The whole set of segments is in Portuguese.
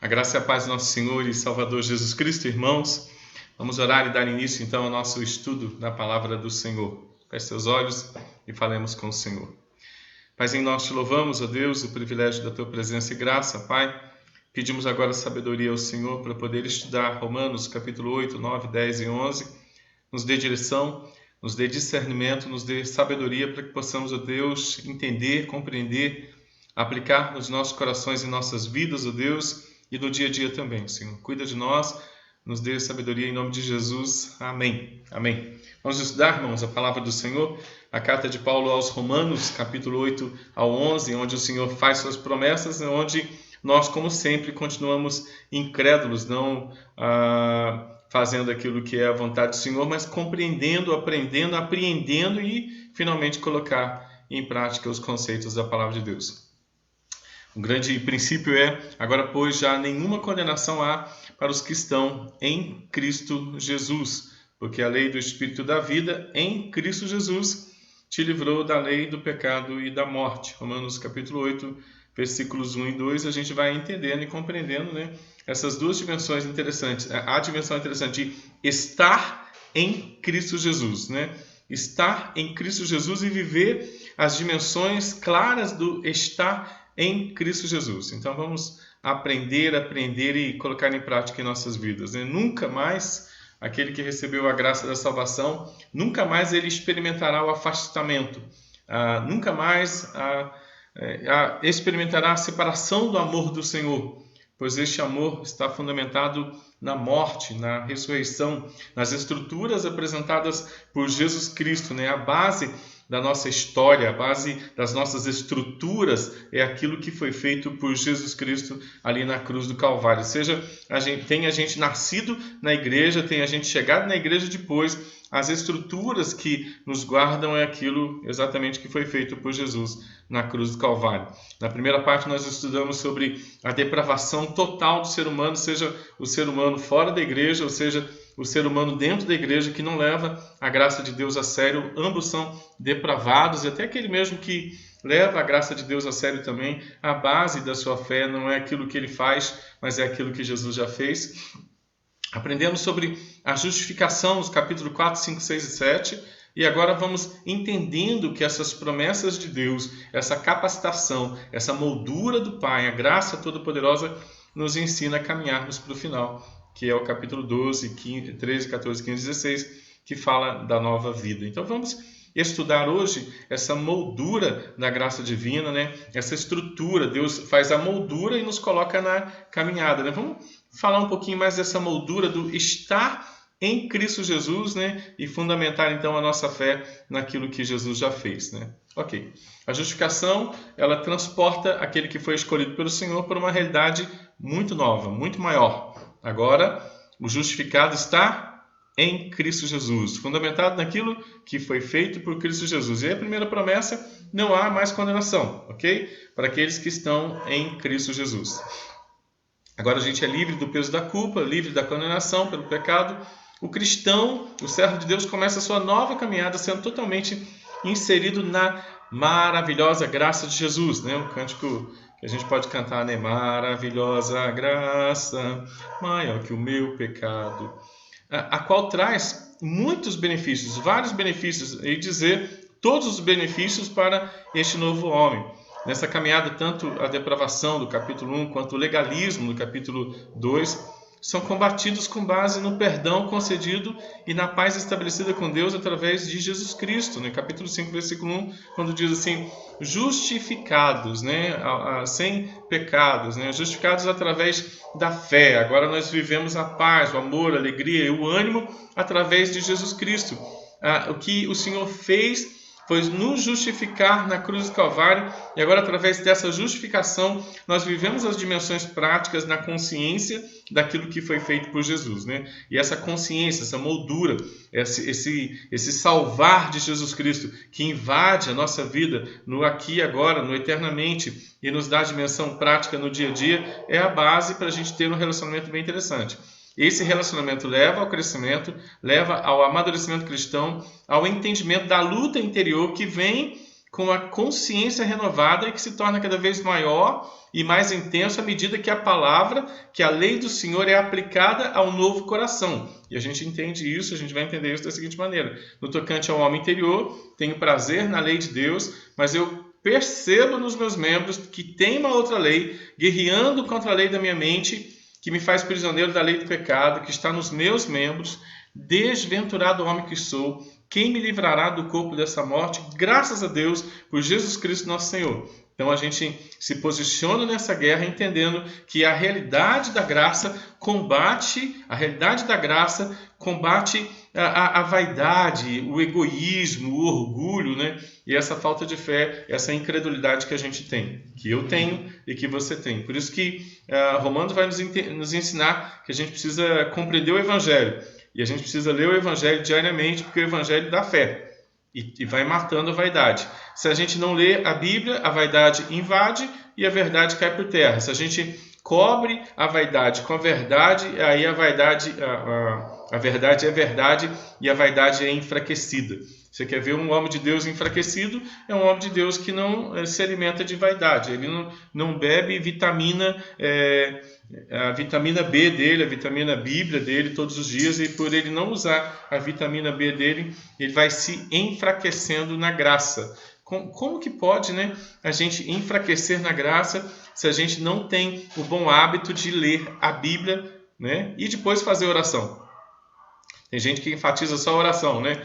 A graça e a paz do nosso Senhor e Salvador Jesus Cristo, irmãos. Vamos orar e dar início então ao nosso estudo da palavra do Senhor. Feche seus olhos e falemos com o Senhor. Paizinho, nós te louvamos, ó Deus, o privilégio da tua presença e graça, Pai. Pedimos agora sabedoria ao Senhor para poder estudar Romanos capítulo 8, 9, 10 e 11. Nos dê direção, nos dê discernimento, nos dê sabedoria para que possamos, ó Deus, entender, compreender, aplicar nos nossos corações e nossas vidas, ó Deus, e no dia a dia também, Senhor. Cuida de nós, nos dê sabedoria em nome de Jesus. Amém. Amém. Vamos estudar, irmãos, a palavra do Senhor, a carta de Paulo aos Romanos, capítulo 8 ao 11, onde o Senhor faz suas promessas, onde nós, como sempre, continuamos incrédulos, não fazendo aquilo que é a vontade do Senhor, mas compreendendo, aprendendo, apreendendo e, finalmente, colocar em prática os conceitos da palavra de Deus. O grande princípio é, agora pois já nenhuma condenação há para os que estão em Cristo Jesus, porque a lei do Espírito da vida em Cristo Jesus te livrou da lei do pecado e da morte. Romanos capítulo 8, versículos 1 e 2, a gente vai entendendo e compreendendo, essas duas dimensões interessantes. A dimensão interessante de estar em Cristo Jesus, estar em Cristo Jesus e viver as dimensões claras do estar em Cristo Jesus. Então vamos aprender e colocar em prática em nossas vidas. Nunca mais aquele que recebeu a graça da salvação, nunca mais ele experimentará o afastamento, nunca mais experimentará a separação do amor do Senhor, pois este amor está fundamentado na morte, na ressurreição, nas estruturas apresentadas por Jesus Cristo, a base da nossa história, a base das nossas estruturas é aquilo que foi feito por Jesus Cristo ali na cruz do Calvário. Seja, tem a gente nascido na igreja, tem a gente chegado na igreja depois, as estruturas que nos guardam é aquilo exatamente que foi feito por Jesus na cruz do Calvário. Na primeira parte nós estudamos sobre a depravação total do ser humano, seja o ser humano fora da igreja, ou seja, o ser humano dentro da igreja que não leva a graça de Deus a sério. Ambos são depravados, e até aquele mesmo que leva a graça de Deus a sério também, a base da sua fé não é aquilo que ele faz, mas é aquilo que Jesus já fez. Aprendemos sobre a justificação nos capítulos 4, 5, 6 e 7, e agora vamos entendendo que essas promessas de Deus, essa capacitação, essa moldura do Pai, a graça toda-poderosa, nos ensina a caminharmos para o final, que é o capítulo 12, 13, 14, 15, 16, que fala da nova vida. Então vamos estudar hoje essa moldura da graça divina, essa estrutura. Deus faz a moldura e nos coloca na caminhada. Vamos falar um pouquinho mais dessa moldura do estar em Cristo Jesus, e fundamentar então a nossa fé naquilo que Jesus já fez. Ok. A justificação, ela transporta aquele que foi escolhido pelo Senhor para uma realidade muito nova, muito maior. Agora, o justificado está em Cristo Jesus, fundamentado naquilo que foi feito por Cristo Jesus. E aí a primeira promessa, não há mais condenação, ok? Para aqueles que estão em Cristo Jesus. Agora a gente é livre do peso da culpa, livre da condenação pelo pecado. O cristão, o servo de Deus, começa a sua nova caminhada sendo totalmente inserido na maravilhosa graça de Jesus. O cântico que a gente pode cantar, maravilhosa graça, maior que o meu pecado, a qual traz muitos benefícios, vários benefícios, e dizer todos os benefícios para este novo homem. Nessa caminhada, tanto a depravação do capítulo 1 quanto o legalismo do capítulo 2 são combatidos com base no perdão concedido e na paz estabelecida com Deus através de Jesus Cristo. No capítulo 5, versículo 1, quando diz assim, justificados, sem pecados, justificados através da fé. Agora nós vivemos a paz, o amor, a alegria e o ânimo através de Jesus Cristo. O que o Senhor fez foi nos justificar na cruz do Calvário, e agora através dessa justificação nós vivemos as dimensões práticas na consciência daquilo que foi feito por Jesus, E essa consciência, essa moldura, esse salvar de Jesus Cristo que invade a nossa vida no aqui e agora, no eternamente, e nos dá a dimensão prática no dia a dia, é a base para a gente ter um relacionamento bem interessante. Esse relacionamento leva ao crescimento, leva ao amadurecimento cristão, ao entendimento da luta interior que vem com a consciência renovada e que se torna cada vez maior e mais intenso à medida que a palavra, que a lei do Senhor é aplicada ao novo coração. E a gente entende isso, a gente vai entender isso da seguinte maneira. No tocante ao homem interior, tenho prazer na lei de Deus, mas eu percebo nos meus membros que tem uma outra lei, guerreando contra a lei da minha mente, que me faz prisioneiro da lei do pecado, que está nos meus membros. Desventurado homem que sou, quem me livrará do corpo dessa morte? Graças a Deus, por Jesus Cristo nosso Senhor. Então a gente se posiciona nessa guerra entendendo que a realidade da graça combate a vaidade, o egoísmo, o orgulho, né? E essa falta de fé, essa incredulidade que a gente tem, que eu tenho e que você tem. Por isso que Romanos vai nos ensinar que a gente precisa compreender o Evangelho. E a gente precisa ler o Evangelho diariamente, porque o Evangelho dá fé e vai matando a vaidade. Se a gente não lê a Bíblia, a vaidade invade e a verdade cai por terra. Se a gente cobre a vaidade com a verdade, aí a verdade é verdade e a vaidade é enfraquecida. Você quer ver um homem de Deus enfraquecido? É um homem de Deus que não se alimenta de vaidade. Ele não bebe a vitamina B dele, a vitamina Bíblia dele todos os dias, e por ele não usar a vitamina B dele, ele vai se enfraquecendo na graça. Como que pode, né, a gente enfraquecer na graça se a gente não tem o bom hábito de ler a Bíblia, né, e depois fazer oração? Tem gente que enfatiza só a oração, né?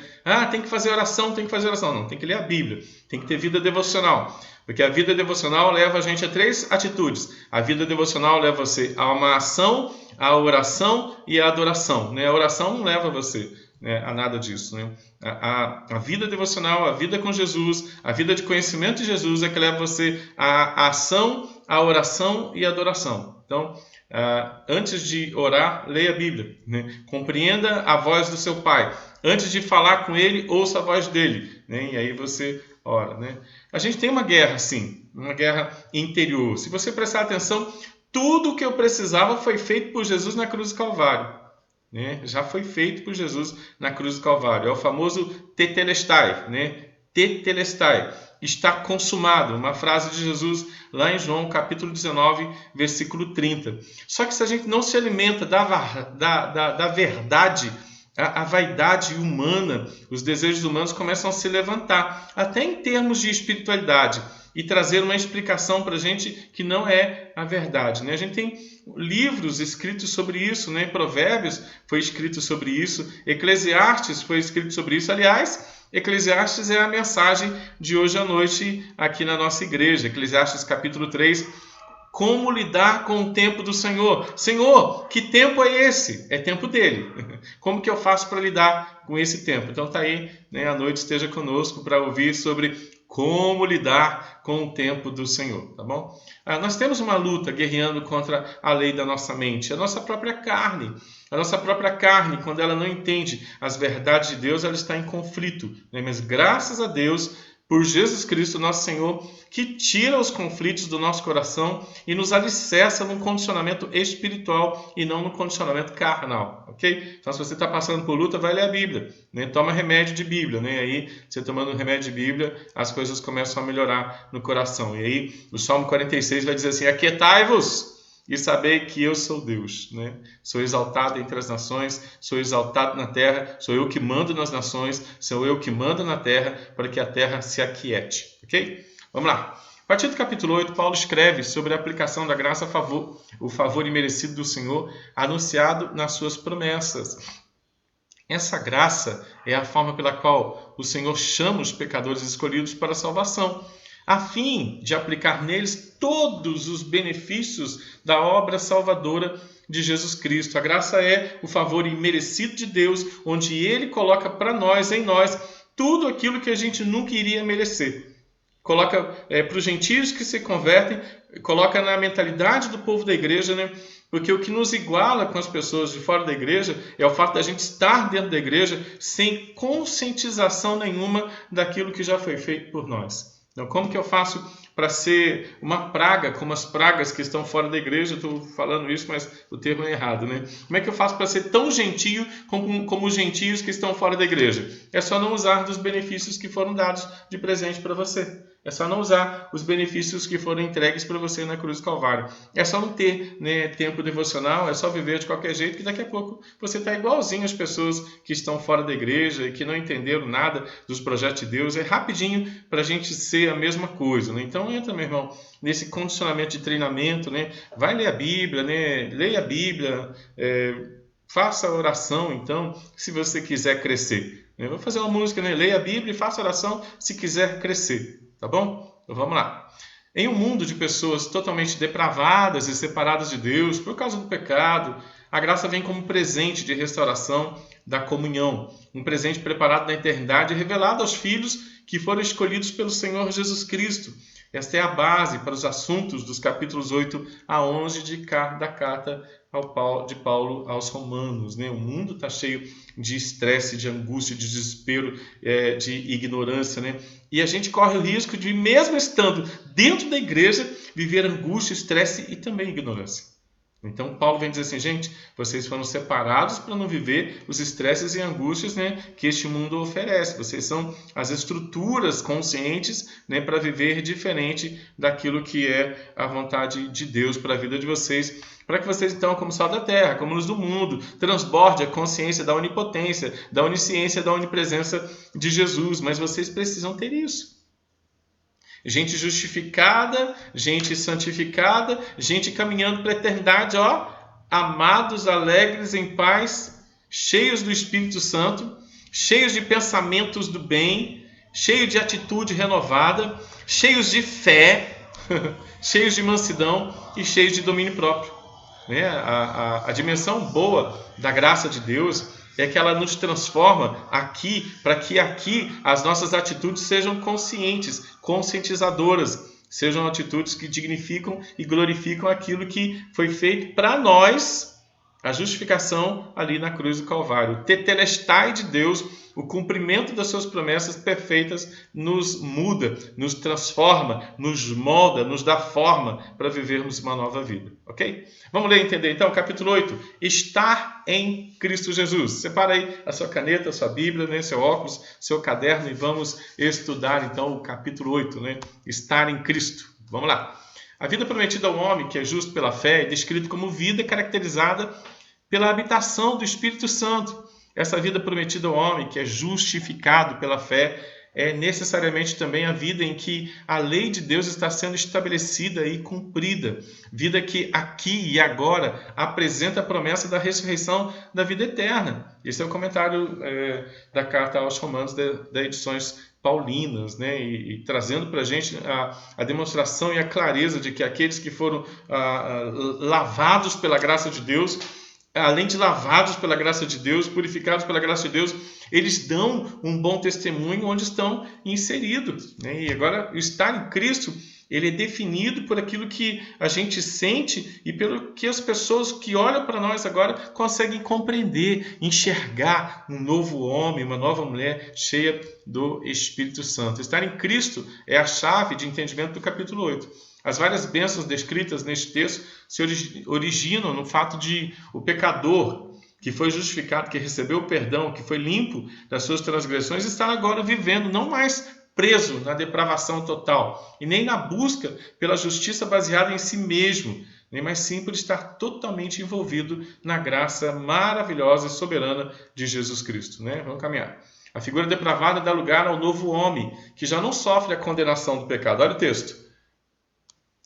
Tem que fazer oração, tem que fazer oração. Não, tem que ler a Bíblia, tem que ter vida devocional. Porque a vida devocional leva a gente a 3 atitudes. A vida devocional leva você a uma ação, a oração e a adoração, né? A oração não leva você, né, a nada disso, né? A vida devocional, a vida com Jesus, a vida de conhecimento de Jesus é que leva você à ação, à oração e à adoração. Então, antes de orar, leia a Bíblia, né? Compreenda a voz do seu Pai. Antes de falar com Ele, ouça a voz dele, né? E aí você ora, né? A gente tem uma guerra, sim, uma guerra interior. Se você prestar atenção, tudo o que eu precisava foi feito por Jesus na cruz do Calvário, né? Já foi feito por Jesus na cruz do Calvário. É o famoso tetelestai, né? Tetelestai. Está consumado, uma frase de Jesus lá em João capítulo 19, versículo 30. Só que se a gente não se alimenta da verdade, a vaidade humana, os desejos humanos começam a se levantar, até em termos de espiritualidade, e trazer uma explicação para a gente que não é a verdade, né? A gente tem livros escritos sobre isso, né? Provérbios foi escrito sobre isso, Eclesiastes foi escrito sobre isso. Aliás, Eclesiastes é a mensagem de hoje à noite aqui na nossa igreja. Eclesiastes capítulo 3, como lidar com o tempo do Senhor. Senhor, que tempo é esse? É tempo dele. Como que eu faço para lidar com esse tempo? Então está aí, né, à noite esteja conosco para ouvir sobre como lidar com o tempo do Senhor, tá bom? Nós temos uma luta guerreando contra a lei da nossa mente, a nossa própria carne. A nossa própria carne, quando ela não entende as verdades de Deus, ela está em conflito, né? Mas graças a Deus, por Jesus Cristo, nosso Senhor, que tira os conflitos do nosso coração e nos alicerça num condicionamento espiritual e não no condicionamento carnal, ok? Então, se você está passando por luta, vai ler a Bíblia, né? Toma remédio de Bíblia, né? Aí, você tomando remédio de Bíblia, as coisas começam a melhorar no coração. E aí, o Salmo 46 vai dizer assim: aquietai-vos e sabei que eu sou Deus, né? Sou exaltado entre as nações, sou exaltado na terra, sou eu que mando nas nações, sou eu que mando na terra, para que a terra se aquiete, ok? Vamos lá. A partir do capítulo 8, Paulo escreve sobre a aplicação da graça a favor, o favor imerecido do Senhor, anunciado nas suas promessas. Essa graça é a forma pela qual o Senhor chama os pecadores escolhidos para a salvação, a fim de aplicar neles todos os benefícios da obra salvadora de Jesus Cristo. A graça é o favor imerecido de Deus, onde Ele coloca para nós, em nós, tudo aquilo que a gente nunca iria merecer. Coloca para os gentios que se convertem, coloca na mentalidade do povo da igreja, né? Porque o que nos iguala com as pessoas de fora da igreja é o fato da gente estar dentro da igreja sem conscientização nenhuma daquilo que já foi feito por nós. Então, como que eu faço para ser uma praga, como as pragas que estão fora da igreja? Estou falando isso, mas o termo é errado, né? Como é que eu faço para ser tão gentio como os gentios que estão fora da igreja? É só não usar dos benefícios que foram dados de presente para você. É só não usar os benefícios que foram entregues para você na cruz do Calvário. É só não ter, né, tempo devocional, é só viver de qualquer jeito, que daqui a pouco você está igualzinho às pessoas que estão fora da igreja e que não entenderam nada dos projetos de Deus. É rapidinho para a gente ser a mesma coisa, né? Então entra, meu irmão, nesse condicionamento de treinamento, né? Vai ler a Bíblia, né? Leia a Bíblia, faça a oração, então, se você quiser crescer. Eu vou fazer uma música, né? Leia a Bíblia e faça oração se quiser crescer. Tá bom? Então vamos lá. Em um mundo de pessoas totalmente depravadas e separadas de Deus por causa do pecado, a graça vem como presente de restauração da comunhão, um presente preparado na eternidade e revelado aos filhos que foram escolhidos pelo Senhor Jesus Cristo. Esta é a base para os assuntos dos capítulos 8 a 11 da carta de Paulo aos Romanos, né? O mundo está cheio de estresse, de angústia, de desespero, de ignorância, né? E a gente corre o risco de, mesmo estando dentro da igreja, viver angústia, estresse e também ignorância. Então Paulo vem dizer assim, gente, vocês foram separados para não viver os estresses e angústias, né, que este mundo oferece. Vocês são as estruturas conscientes, né, para viver diferente daquilo que é a vontade de Deus para a vida de vocês, para que vocês então, como sal da terra, como luz do mundo, transborde a consciência da onipotência, da onisciência, da onipresença de Jesus. Mas vocês precisam ter isso. Gente justificada, gente santificada, gente caminhando para a eternidade, ó, amados, alegres, em paz, cheios do Espírito Santo, cheios de pensamentos do bem, cheios de atitude renovada, cheios de fé, cheios de mansidão e cheios de domínio próprio. Né? A dimensão boa da graça de Deus é que ela nos transforma aqui, para que aqui as nossas atitudes sejam conscientes, conscientizadoras, sejam atitudes que dignificam e glorificam aquilo que foi feito para nós, a justificação ali na cruz do Calvário. O tetelestai de Deus, o cumprimento das suas promessas perfeitas, nos muda, nos transforma, nos molda, nos dá forma para vivermos uma nova vida. Ok? Vamos ler e entender então, capítulo 8. Estar em Cristo Jesus. Separa aí a sua caneta, a sua Bíblia, né, seu óculos, seu caderno e vamos estudar então o capítulo 8. Né? Estar em Cristo. Vamos lá. A vida prometida ao homem, que é justo pela fé, é descrita como vida caracterizada pela habitação do Espírito Santo. Essa vida prometida ao homem, que é justificado pela fé, é necessariamente também a vida em que a lei de Deus está sendo estabelecida e cumprida. Vida que aqui e agora apresenta a promessa da ressurreição da vida eterna. Esse é o comentário da carta aos Romanos da edições paulinas, né? E trazendo para a gente a demonstração e a clareza de que aqueles que foram lavados pela graça de Deus, além de lavados pela graça de Deus, purificados pela graça de Deus, eles dão um bom testemunho onde estão inseridos. Né? E agora, o estar em Cristo, ele é definido por aquilo que a gente sente e pelo que as pessoas que olham para nós agora conseguem compreender, enxergar um novo homem, uma nova mulher cheia do Espírito Santo. Estar em Cristo é a chave de entendimento do capítulo 8. As várias bênçãos descritas neste texto se originam no fato de o pecador que foi justificado, que recebeu o perdão, que foi limpo das suas transgressões, estar agora vivendo não mais preso na depravação total e nem na busca pela justiça baseada em si mesmo, nem mais sim por estar totalmente envolvido na graça maravilhosa e soberana de Jesus Cristo. Né? Vamos caminhar. A figura depravada dá lugar ao novo homem, que já não sofre a condenação do pecado. Olha o texto.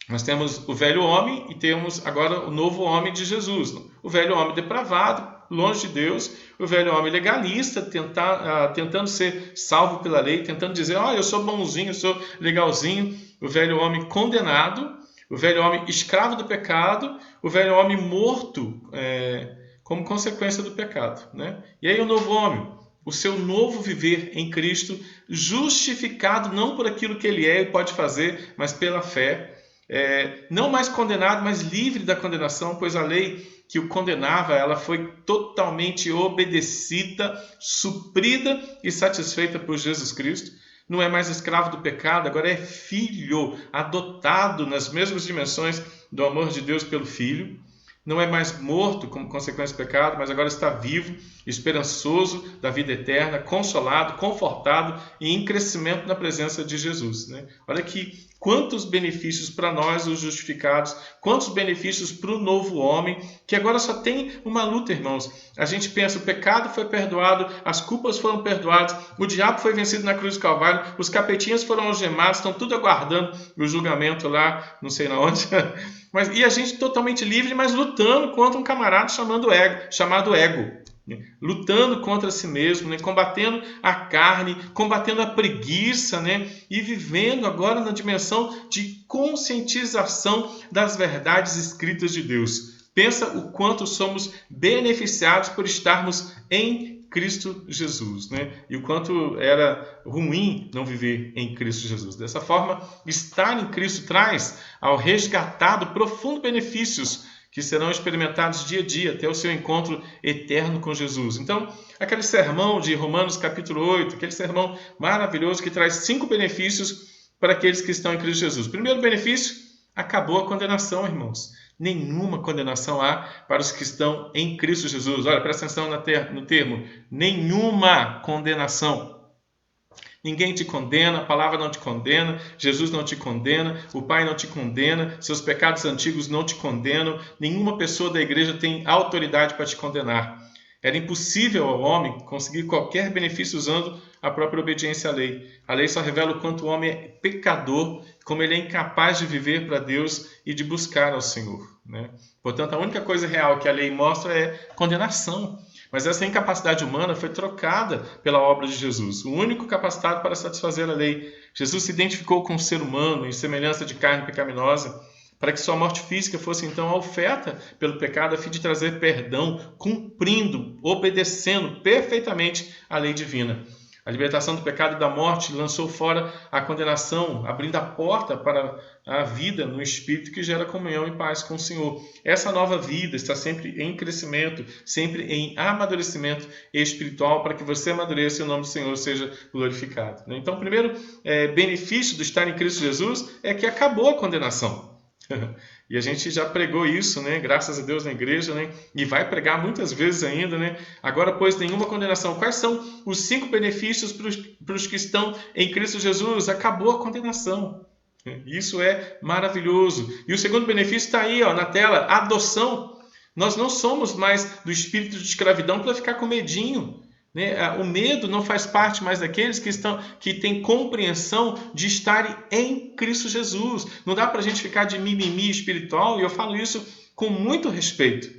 Nós temos o velho homem e temos agora o novo homem de Jesus. O velho homem depravado, longe de Deus, o velho homem legalista, tentando ser salvo pela lei, tentando dizer, eu sou bonzinho, eu sou legalzinho. O velho homem condenado, o velho homem escravo do pecado, o velho homem morto como consequência do pecado. Né? E aí o novo homem, o seu novo viver em Cristo, justificado não por aquilo que ele é e pode fazer, mas pela fé. Não mais condenado, mas livre da condenação, pois a lei que o condenava, ela foi totalmente obedecida, suprida e satisfeita por Jesus Cristo. Não é mais escravo do pecado, agora é filho, adotado nas mesmas dimensões do amor de Deus pelo Filho. Não é mais morto como consequência do pecado, mas agora está vivo, esperançoso da vida eterna, consolado, confortado e em crescimento na presença de Jesus, né? Olha que quantos benefícios para nós, os justificados, quantos benefícios para o novo homem, que agora só tem uma luta, irmãos. A gente pensa, o pecado foi perdoado, as culpas foram perdoadas, o diabo foi vencido na cruz do Calvário, os capetinhas foram algemados, estão tudo aguardando o julgamento lá, não sei na onde. E a gente totalmente livre, mas lutando contra um camarada chamado ego. Lutando contra si mesmo, né? Combatendo a carne, combatendo a preguiça, né? E vivendo agora na dimensão de conscientização das verdades escritas de Deus. Pensa o quanto somos beneficiados por estarmos em Cristo Jesus, né? E o quanto era ruim não viver em Cristo Jesus. Dessa forma, estar em Cristo traz ao resgatado profundos benefícios que serão experimentados dia a dia até o seu encontro eterno com Jesus. Então, aquele sermão de Romanos capítulo 8, aquele sermão maravilhoso que traz 5 benefícios para aqueles que estão em Cristo Jesus. Primeiro benefício, acabou a condenação, irmãos. Nenhuma condenação há para os que estão em Cristo Jesus. Olha, presta atenção no termo, nenhuma condenação. Ninguém te condena, a palavra não te condena, Jesus não te condena, o Pai não te condena, seus pecados antigos não te condenam, nenhuma pessoa da igreja tem autoridade para te condenar. Era impossível ao homem conseguir qualquer benefício usando a própria obediência à lei. A lei só revela o quanto o homem é pecador, como ele é incapaz de viver para Deus e de buscar ao Senhor, né? Portanto, a única coisa real que a lei mostra é condenação. Mas essa incapacidade humana foi trocada pela obra de Jesus, o único capacitado para satisfazer a lei. Jesus se identificou com o ser humano em semelhança de carne pecaminosa, para que sua morte física fosse então a oferta pelo pecado, a fim de trazer perdão, cumprindo, obedecendo perfeitamente a lei divina. A libertação do pecado e da morte lançou fora a condenação, abrindo a porta para a vida no Espírito que gera comunhão e paz com o Senhor. Essa nova vida está sempre em crescimento, sempre em amadurecimento espiritual, para que você amadureça e o nome do Senhor seja glorificado. Então, o primeiro benefício de estar em Cristo Jesus é que acabou a condenação. E a gente já pregou isso, né? Graças a Deus na igreja, né? E vai pregar muitas vezes ainda, né? Agora, pois, nenhuma condenação. Quais são os 5 benefícios para os que estão em Cristo Jesus? Acabou a condenação. Isso é maravilhoso. E o segundo benefício está aí, ó, na tela, adoção. Nós não somos mais do espírito de escravidão para ficar com medinho. O medo não faz parte mais daqueles que têm compreensão de estarem em Cristo Jesus. Não dá para a gente ficar de mimimi espiritual, e eu falo isso com muito respeito.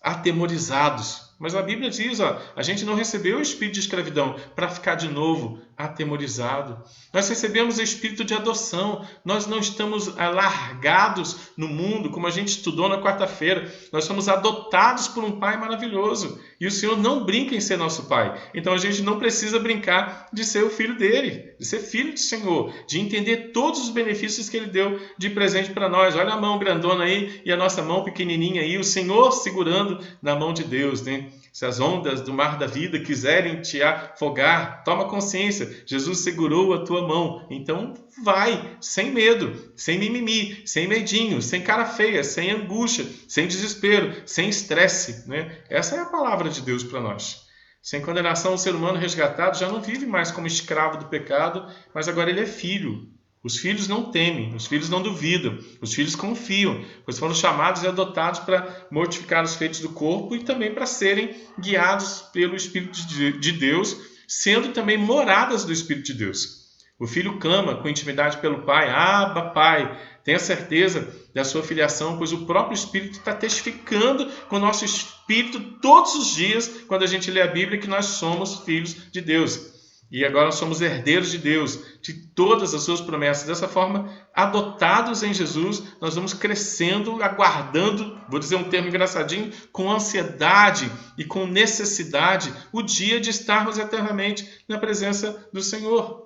Atemorizados. Mas a Bíblia diz, a gente não recebeu o espírito de escravidão para ficar de novo atemorizado. Nós recebemos o espírito de adoção. Nós não estamos largados no mundo, como a gente estudou na quarta-feira. Nós somos adotados por um Pai maravilhoso. E o Senhor não brinca em ser nosso Pai. Então a gente não precisa brincar de ser o filho dele, de ser filho do Senhor, de entender todos os benefícios que Ele deu de presente para nós. Olha a mão grandona aí e a nossa mão pequenininha aí, o Senhor segurando na mão de Deus, né? Se as ondas do mar da vida quiserem te afogar, toma consciência, Jesus segurou a tua mão. Então vai, sem medo, sem mimimi, sem medinho, sem cara feia, sem angústia, sem desespero, sem estresse, né? Essa é a palavra de Deus para nós. Sem condenação, o ser humano resgatado já não vive mais como escravo do pecado, mas agora ele é filho. Os filhos não temem, os filhos não duvidam, os filhos confiam, pois foram chamados e adotados para mortificar os feitos do corpo e também para serem guiados pelo Espírito de Deus, sendo também moradas do Espírito de Deus. O filho clama com intimidade pelo Pai, Abba, Pai. Tenha certeza da sua filiação, pois o próprio Espírito está testificando com o nosso Espírito todos os dias, quando a gente lê a Bíblia, que nós somos filhos de Deus. E agora somos herdeiros de Deus, de todas as suas promessas. Dessa forma, adotados em Jesus, nós vamos crescendo, aguardando, vou dizer um termo engraçadinho, com ansiedade e com necessidade, o dia de estarmos eternamente na presença do Senhor.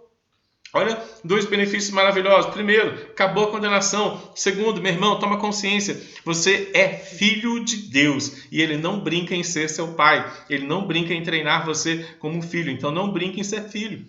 Olha, 2 benefícios maravilhosos. Primeiro, acabou a condenação. Segundo, meu irmão, toma consciência. Você é filho de Deus. E Ele não brinca em ser seu pai. Ele não brinca em treinar você como um filho. Então não brinque em ser filho.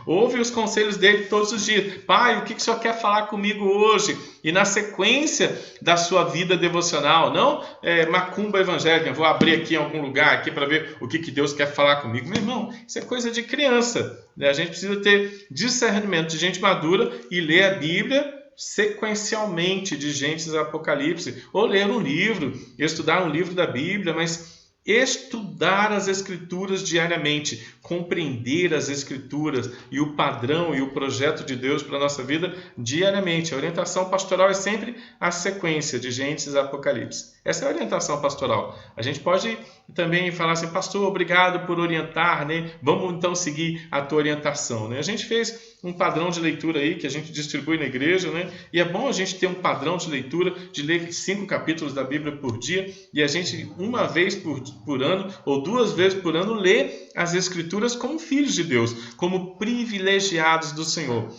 Ouve os conselhos dele todos os dias. Pai, o que o Senhor quer falar comigo hoje? E na sequência da sua vida devocional, não macumba evangélica, eu vou abrir aqui em algum lugar aqui para ver o que Deus quer falar comigo. Meu irmão, isso é coisa de criança. Né? A gente precisa ter discernimento de gente madura e ler a Bíblia sequencialmente de Gênesis a Apocalipse, ou ler um livro, estudar um livro da Bíblia, mas estudar as Escrituras diariamente, compreender as Escrituras e o padrão e o projeto de Deus para a nossa vida diariamente. A orientação pastoral é sempre a sequência de Gênesis a Apocalipse. Essa é a orientação pastoral. A gente pode também falar assim, pastor, obrigado por orientar, né? Vamos então seguir a tua orientação, né? A gente fez um padrão de leitura aí que a gente distribui na igreja, né? E é bom a gente ter um padrão de leitura, de ler 5 capítulos da Bíblia por dia, e a gente, uma vez por ano, ou 2 vezes por ano, lê as Escrituras como filhos de Deus, como privilegiados do Senhor.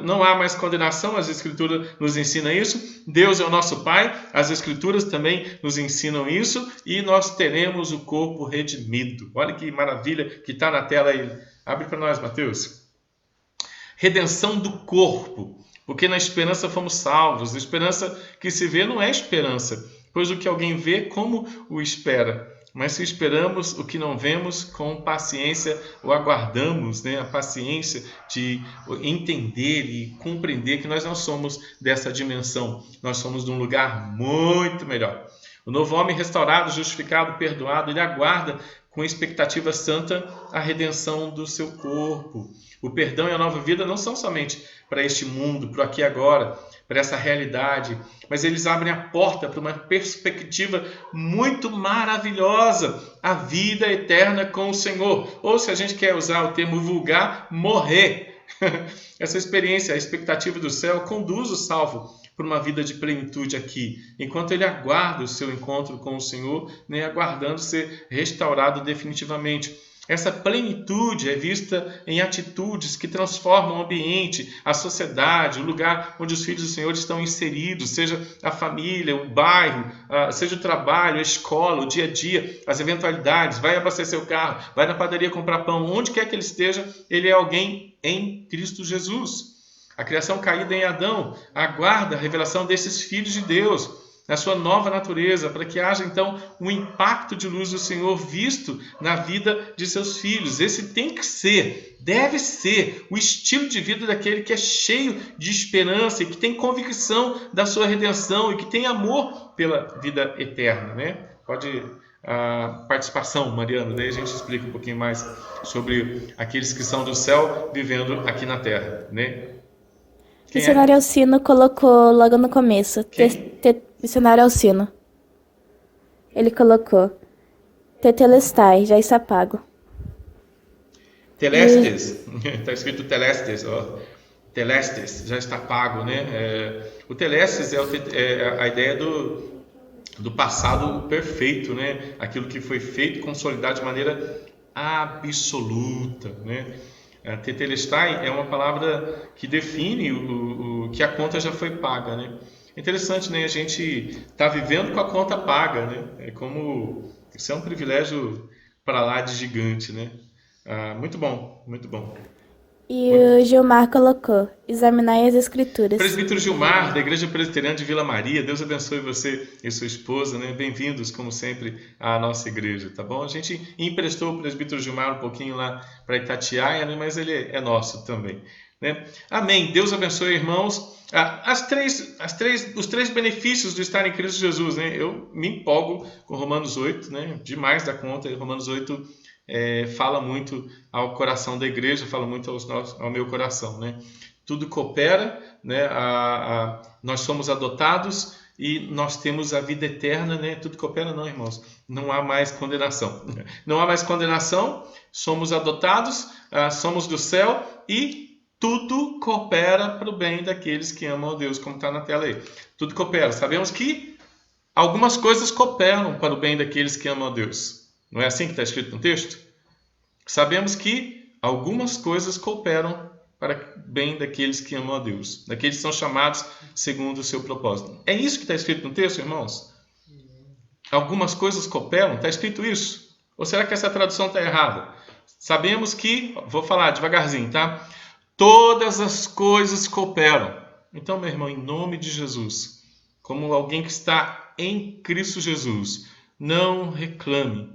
Não há mais condenação, as Escrituras nos ensinam isso, Deus é o nosso Pai, as Escrituras também nos ensinam isso, e nós teremos o corpo redimido. Olha que maravilha que está na tela aí. Abre para nós, Mateus. Redenção do corpo, porque na esperança fomos salvos. A esperança que se vê não é esperança, pois o que alguém vê, como o espera? Mas se esperamos o que não vemos, com paciência o aguardamos, né? A paciência de entender e compreender que nós não somos dessa dimensão, nós somos de um lugar muito melhor. O novo homem restaurado, justificado, perdoado, ele aguarda com expectativa santa a redenção do seu corpo. O perdão e a nova vida não são somente para este mundo, para o aqui e agora, para essa realidade, mas eles abrem a porta para uma perspectiva muito maravilhosa, a vida eterna com o Senhor. Ou, se a gente quer usar o termo vulgar, morrer. Essa experiência, a expectativa do céu, conduz o salvo por uma vida de plenitude aqui, enquanto ele aguarda o seu encontro com o Senhor, né, aguardando ser restaurado definitivamente. Essa plenitude é vista em atitudes que transformam o ambiente, a sociedade, o lugar onde os filhos do Senhor estão inseridos, seja a família, o bairro, seja o trabalho, a escola, o dia a dia, as eventualidades, vai abastecer o carro, vai na padaria comprar pão, onde quer que ele esteja, ele é alguém em Cristo Jesus. A criação caída em Adão aguarda a revelação desses filhos de Deus, na sua nova natureza, para que haja então um impacto de luz do Senhor visto na vida de seus filhos. Esse tem que ser, deve ser o estilo de vida daquele que é cheio de esperança e que tem convicção da sua redenção e que tem amor pela vida eterna, né? Pode a participação, Mariano, daí a gente explica um pouquinho mais sobre aqueles que são do céu vivendo aqui na terra, né? Missionário Alcino colocou logo no começo. Missionário Alcino. Ele colocou. Tetelestai, já está pago. Telestes, está escrito telestes, ó. Telestes, já está pago, né? O telestes é a ideia do passado perfeito, né? Aquilo que foi feito e consolidado de maneira absoluta, né? Tetelestai é uma palavra que define o que a conta já foi paga, né? É interessante, né? A gente está vivendo com a conta paga, né? Isso é um privilégio para lá de gigante, né? Muito bom, muito bom. E o Gilmar colocou, examinai as Escrituras. Presbítero Gilmar, da Igreja Presbiteriana de Vila Maria, Deus abençoe você e sua esposa, né? Bem-vindos, como sempre, à nossa igreja, tá bom? A gente emprestou o presbítero Gilmar um pouquinho lá para Itatiaia, né? Mas ele é nosso também, né? Amém. Deus abençoe, irmãos. Os três benefícios de estar em Cristo Jesus, né? Eu me empolgo com Romanos 8, né? Demais da conta. Romanos 8 fala muito ao coração da igreja, fala muito ao meu coração, né? Tudo coopera, né? Nós somos adotados e nós temos a vida eterna, né? Tudo coopera, não, irmãos. Não há mais condenação. Não há mais condenação. Somos adotados, somos do céu e tudo coopera para o bem daqueles que amam a Deus, como está na tela aí. Tudo coopera. Sabemos que algumas coisas cooperam para o bem daqueles que amam a Deus. Não é assim que está escrito no texto? Sabemos que algumas coisas cooperam para o bem daqueles que amam a Deus, daqueles que são chamados segundo o seu propósito. É isso que está escrito no texto, irmãos? Algumas coisas cooperam? Está escrito isso? Ou será que essa tradução está errada? sabemos que, vou falar devagarzinho, tá? Todas as coisas cooperam. Então, meu irmão, em nome de Jesus, como alguém que está em Cristo Jesus, não reclame.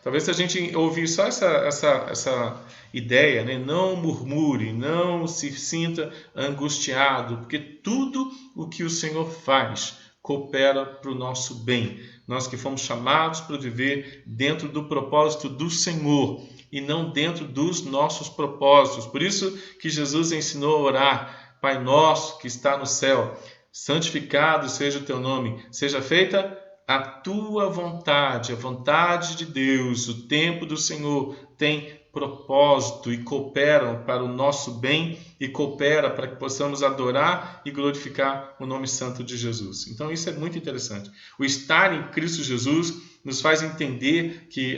Talvez se a gente ouvir só essa ideia, né? Não murmure, não se sinta angustiado, porque tudo o que o Senhor faz coopera para o nosso bem. Nós que fomos chamados para viver dentro do propósito do Senhor e não dentro dos nossos propósitos. Por isso que Jesus ensinou a orar: Pai nosso que está no céu, santificado seja o teu nome, seja feita a tua vontade, a vontade de Deus. O tempo do Senhor tem propósito e cooperam para o nosso bem e coopera para que possamos adorar e glorificar o nome santo de Jesus. Então isso é muito interessante. O estar em Cristo Jesus nos faz entender que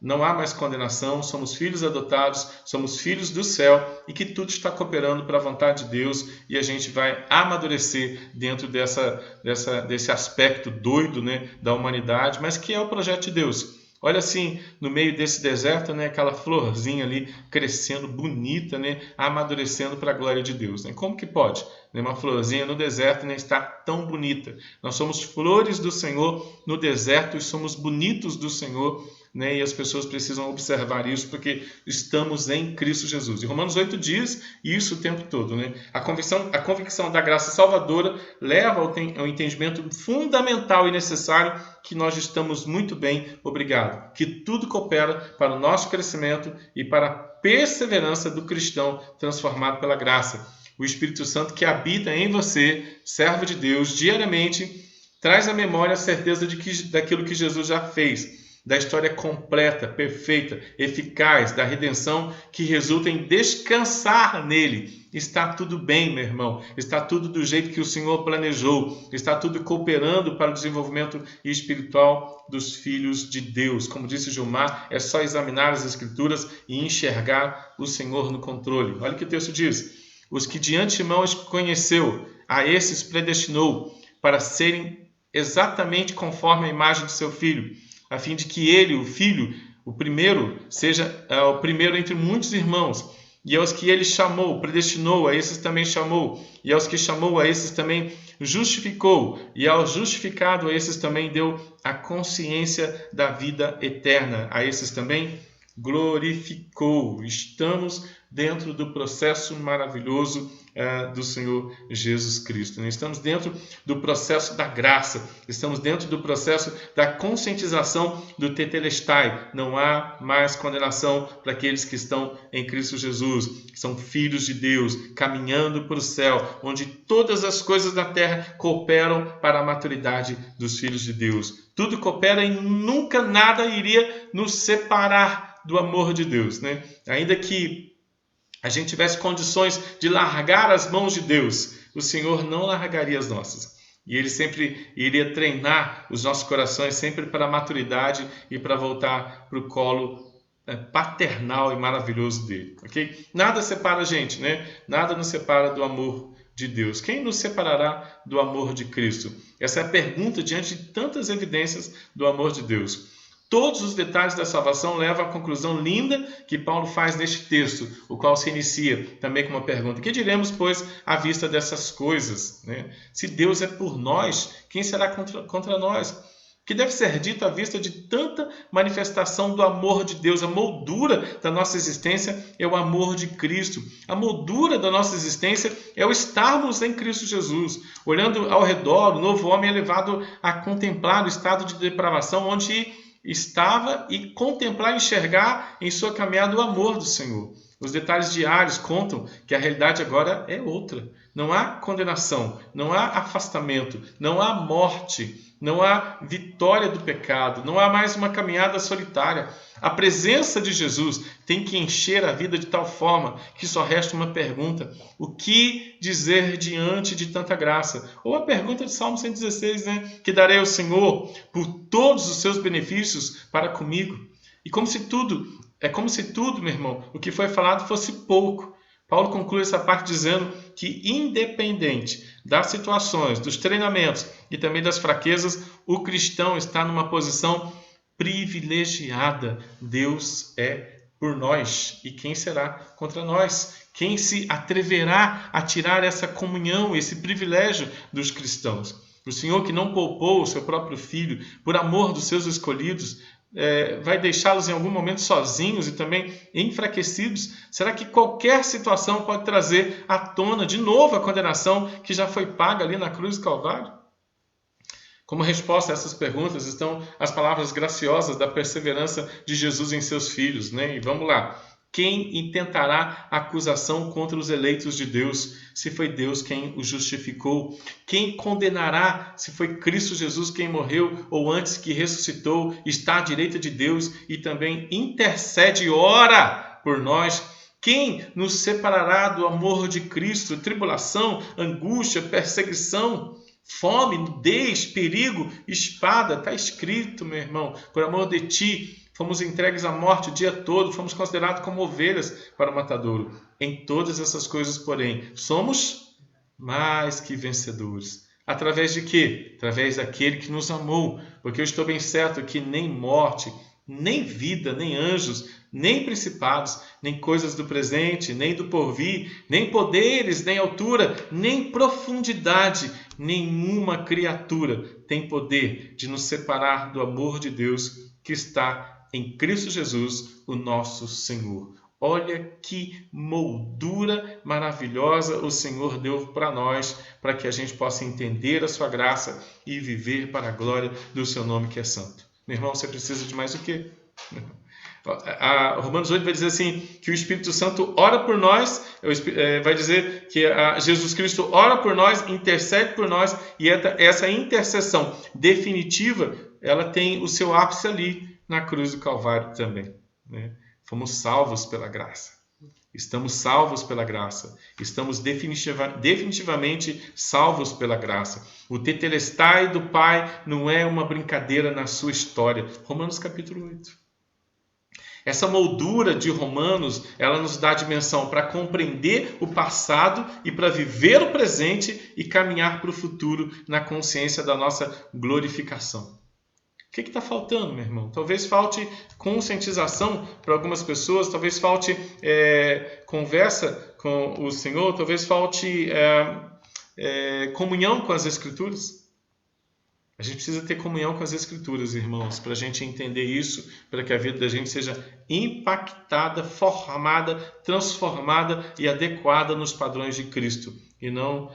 não há mais condenação, somos filhos adotados, somos filhos do céu e que tudo está cooperando para a vontade de Deus e a gente vai amadurecer dentro desse aspecto doido, né, da humanidade, mas que é o projeto de Deus. Olha assim, no meio desse deserto, né, aquela florzinha ali crescendo bonita, né, amadurecendo para a glória de Deus. Né? Como que pode? Uma florzinha no deserto nem está tão bonita. Nós somos flores do Senhor no deserto e somos bonitos do Senhor, né? E as pessoas precisam observar isso porque estamos em Cristo Jesus. E Romanos 8 diz isso o tempo todo. Né? A convicção da graça salvadora leva ao entendimento fundamental e necessário que nós estamos muito bem, obrigado. Que tudo coopera para o nosso crescimento e para a perseverança do cristão transformado pela graça. O Espírito Santo que habita em você, servo de Deus, diariamente, traz à memória a certeza daquilo que Jesus já fez, da história completa, perfeita, eficaz, da redenção que resulta em descansar nele. Está tudo bem, meu irmão. Está tudo do jeito que o Senhor planejou. Está tudo cooperando para o desenvolvimento espiritual dos filhos de Deus. Como disse Gilmar, é só examinar as Escrituras e enxergar o Senhor no controle. Olha o que o texto diz. Os que de antemão conheceu, a esses predestinou para serem exatamente conforme a imagem de seu Filho, a fim de que ele, o Filho, o primeiro, seja o primeiro entre muitos irmãos. E aos que ele chamou, predestinou, a esses também chamou. E aos que chamou, a esses também justificou. E ao justificado, a esses também deu a consciência da vida eterna. A esses também glorificou. Estamos dentro do processo maravilhoso do Senhor Jesus Cristo. Né? Estamos dentro do processo da graça, estamos dentro do processo da conscientização do tetelestai. Não há mais condenação para aqueles que estão em Cristo Jesus, que são filhos de Deus, caminhando para o céu, onde todas as coisas da terra cooperam para a maturidade dos filhos de Deus. Tudo coopera e nunca nada iria nos separar do amor de Deus. Né? Ainda que a gente tivesse condições de largar as mãos de Deus, o Senhor não largaria as nossas. E Ele sempre iria treinar os nossos corações sempre para a maturidade e para voltar para o colo paternal e maravilhoso dele. Okay? Nada separa a gente, né? Nada nos separa do amor de Deus. Quem nos separará do amor de Cristo? Essa é a pergunta diante de tantas evidências do amor de Deus. Todos os detalhes da salvação levam à conclusão linda que Paulo faz neste texto, o qual se inicia também com uma pergunta. Que diremos, pois, à vista dessas coisas? Né? Se Deus é por nós, quem será contra nós? O que deve ser dito à vista de tanta manifestação do amor de Deus? A moldura da nossa existência é o amor de Cristo. A moldura da nossa existência é o estarmos em Cristo Jesus. Olhando ao redor, o novo homem é levado a contemplar o estado de depravação onde estava e contemplar e enxergar em sua caminhada o amor do Senhor. Os detalhes diários contam que a realidade agora é outra. Não há condenação, não há afastamento, não há morte, não há vitória do pecado, não há mais uma caminhada solitária. A presença de Jesus tem que encher a vida de tal forma que só resta uma pergunta: o que dizer diante de tanta graça? Ou a pergunta de Salmo 116, né? Que darei ao Senhor por todos os seus benefícios para comigo. E como se tudo, meu irmão, o que foi falado fosse pouco. Paulo conclui essa parte dizendo que, independente das situações, dos treinamentos e também das fraquezas, o cristão está numa posição privilegiada. Deus é por nós. E quem será contra nós? Quem se atreverá a tirar essa comunhão, esse privilégio dos cristãos? O Senhor, que não poupou o seu próprio Filho por amor dos seus escolhidos, vai deixá-los em algum momento sozinhos e também enfraquecidos? Será que qualquer situação pode trazer à tona de novo a condenação que já foi paga ali na cruz do Calvário? Como resposta a essas perguntas estão as palavras graciosas da perseverança de Jesus em seus filhos, né? E vamos lá. Quem intentará acusação contra os eleitos de Deus, se foi Deus quem os justificou? Quem condenará, se foi Cristo Jesus quem morreu ou antes que ressuscitou, está à direita de Deus e também intercede e ora por nós? Quem nos separará do amor de Cristo? Tribulação, angústia, perseguição, fome, nudez, perigo, espada. Está escrito, meu irmão, por amor de ti, fomos entregues à morte o dia todo, fomos considerados como ovelhas para o matadouro. Em todas essas coisas, porém, somos mais que vencedores. Através de quê? Através daquele que nos amou. Porque eu estou bem certo que nem morte, nem vida, nem anjos, nem principados, nem coisas do presente, nem do porvir, nem poderes, nem altura, nem profundidade, nenhuma criatura tem poder de nos separar do amor de Deus que está em Cristo Jesus, o nosso Senhor. Olha que moldura maravilhosa o Senhor deu para nós, para que a gente possa entender a sua graça e viver para a glória do seu nome que é santo. Meu irmão, você precisa de mais o quê? Romanos 8 vai dizer assim, que o Espírito Santo ora por nós, vai dizer que Jesus Cristo ora por nós, intercede por nós, e essa intercessão definitiva, ela tem o seu ápice ali na cruz do Calvário também, né? Fomos salvos pela graça. Estamos salvos pela graça. Estamos definitivamente salvos pela graça. O tetelestai do Pai não é uma brincadeira na sua história. Romanos capítulo 8. Essa moldura de Romanos, ela nos dá a dimensão para compreender o passado e para viver o presente e caminhar para o futuro na consciência da nossa glorificação. O que está faltando, meu irmão? Talvez falte conscientização para algumas pessoas, talvez falte conversa com o Senhor, talvez falte comunhão com as Escrituras. A gente precisa ter comunhão com as Escrituras, irmãos, para a gente entender isso, para que a vida da gente seja impactada, formada, transformada e adequada nos padrões de Cristo, e não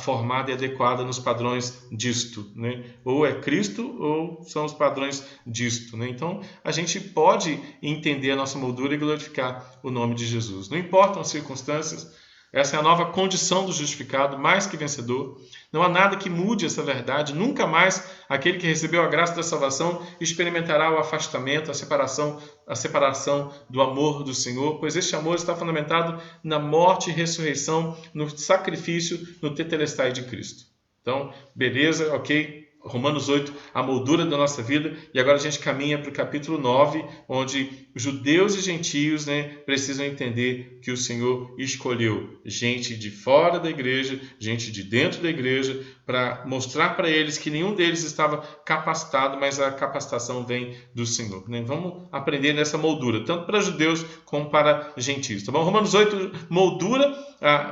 formada e adequada nos padrões disto, né? Ou é Cristo ou são os padrões disto, né? Então, a gente pode entender a nossa moldura e glorificar o nome de Jesus. Não importam as circunstâncias, essa é a nova condição do justificado, mais que vencedor. Não há nada que mude essa verdade. Nunca mais aquele que recebeu a graça da salvação experimentará o afastamento, a separação do amor do Senhor, pois este amor está fundamentado na morte e ressurreição, no sacrifício, no tetelestai de Cristo. Então, beleza, ok? Romanos 8, a moldura da nossa vida, e agora a gente caminha para o capítulo 9, onde judeus e gentios, né, precisam entender que o Senhor escolheu gente de fora da igreja, gente de dentro da igreja, para mostrar para eles que nenhum deles estava capacitado, mas a capacitação vem do Senhor, né? Vamos aprender nessa moldura, tanto para judeus como para gentios. Tá bom? Romanos 8, moldura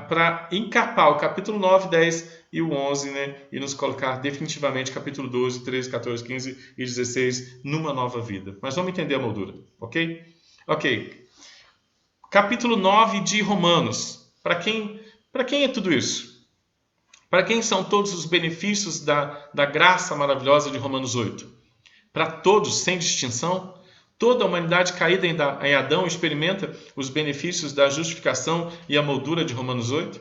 para encapar o capítulo 9, 10 e o 11, né? E nos colocar definitivamente capítulo 12, 13, 14, 15 e 16 numa nova vida. Mas vamos entender a moldura, ok? Ok. Capítulo 9 de Romanos. Para quem é tudo isso? Para quem são todos os benefícios da graça maravilhosa de Romanos 8? Para todos, sem distinção? Toda a humanidade caída em Adão experimenta os benefícios da justificação e a moldura de Romanos 8?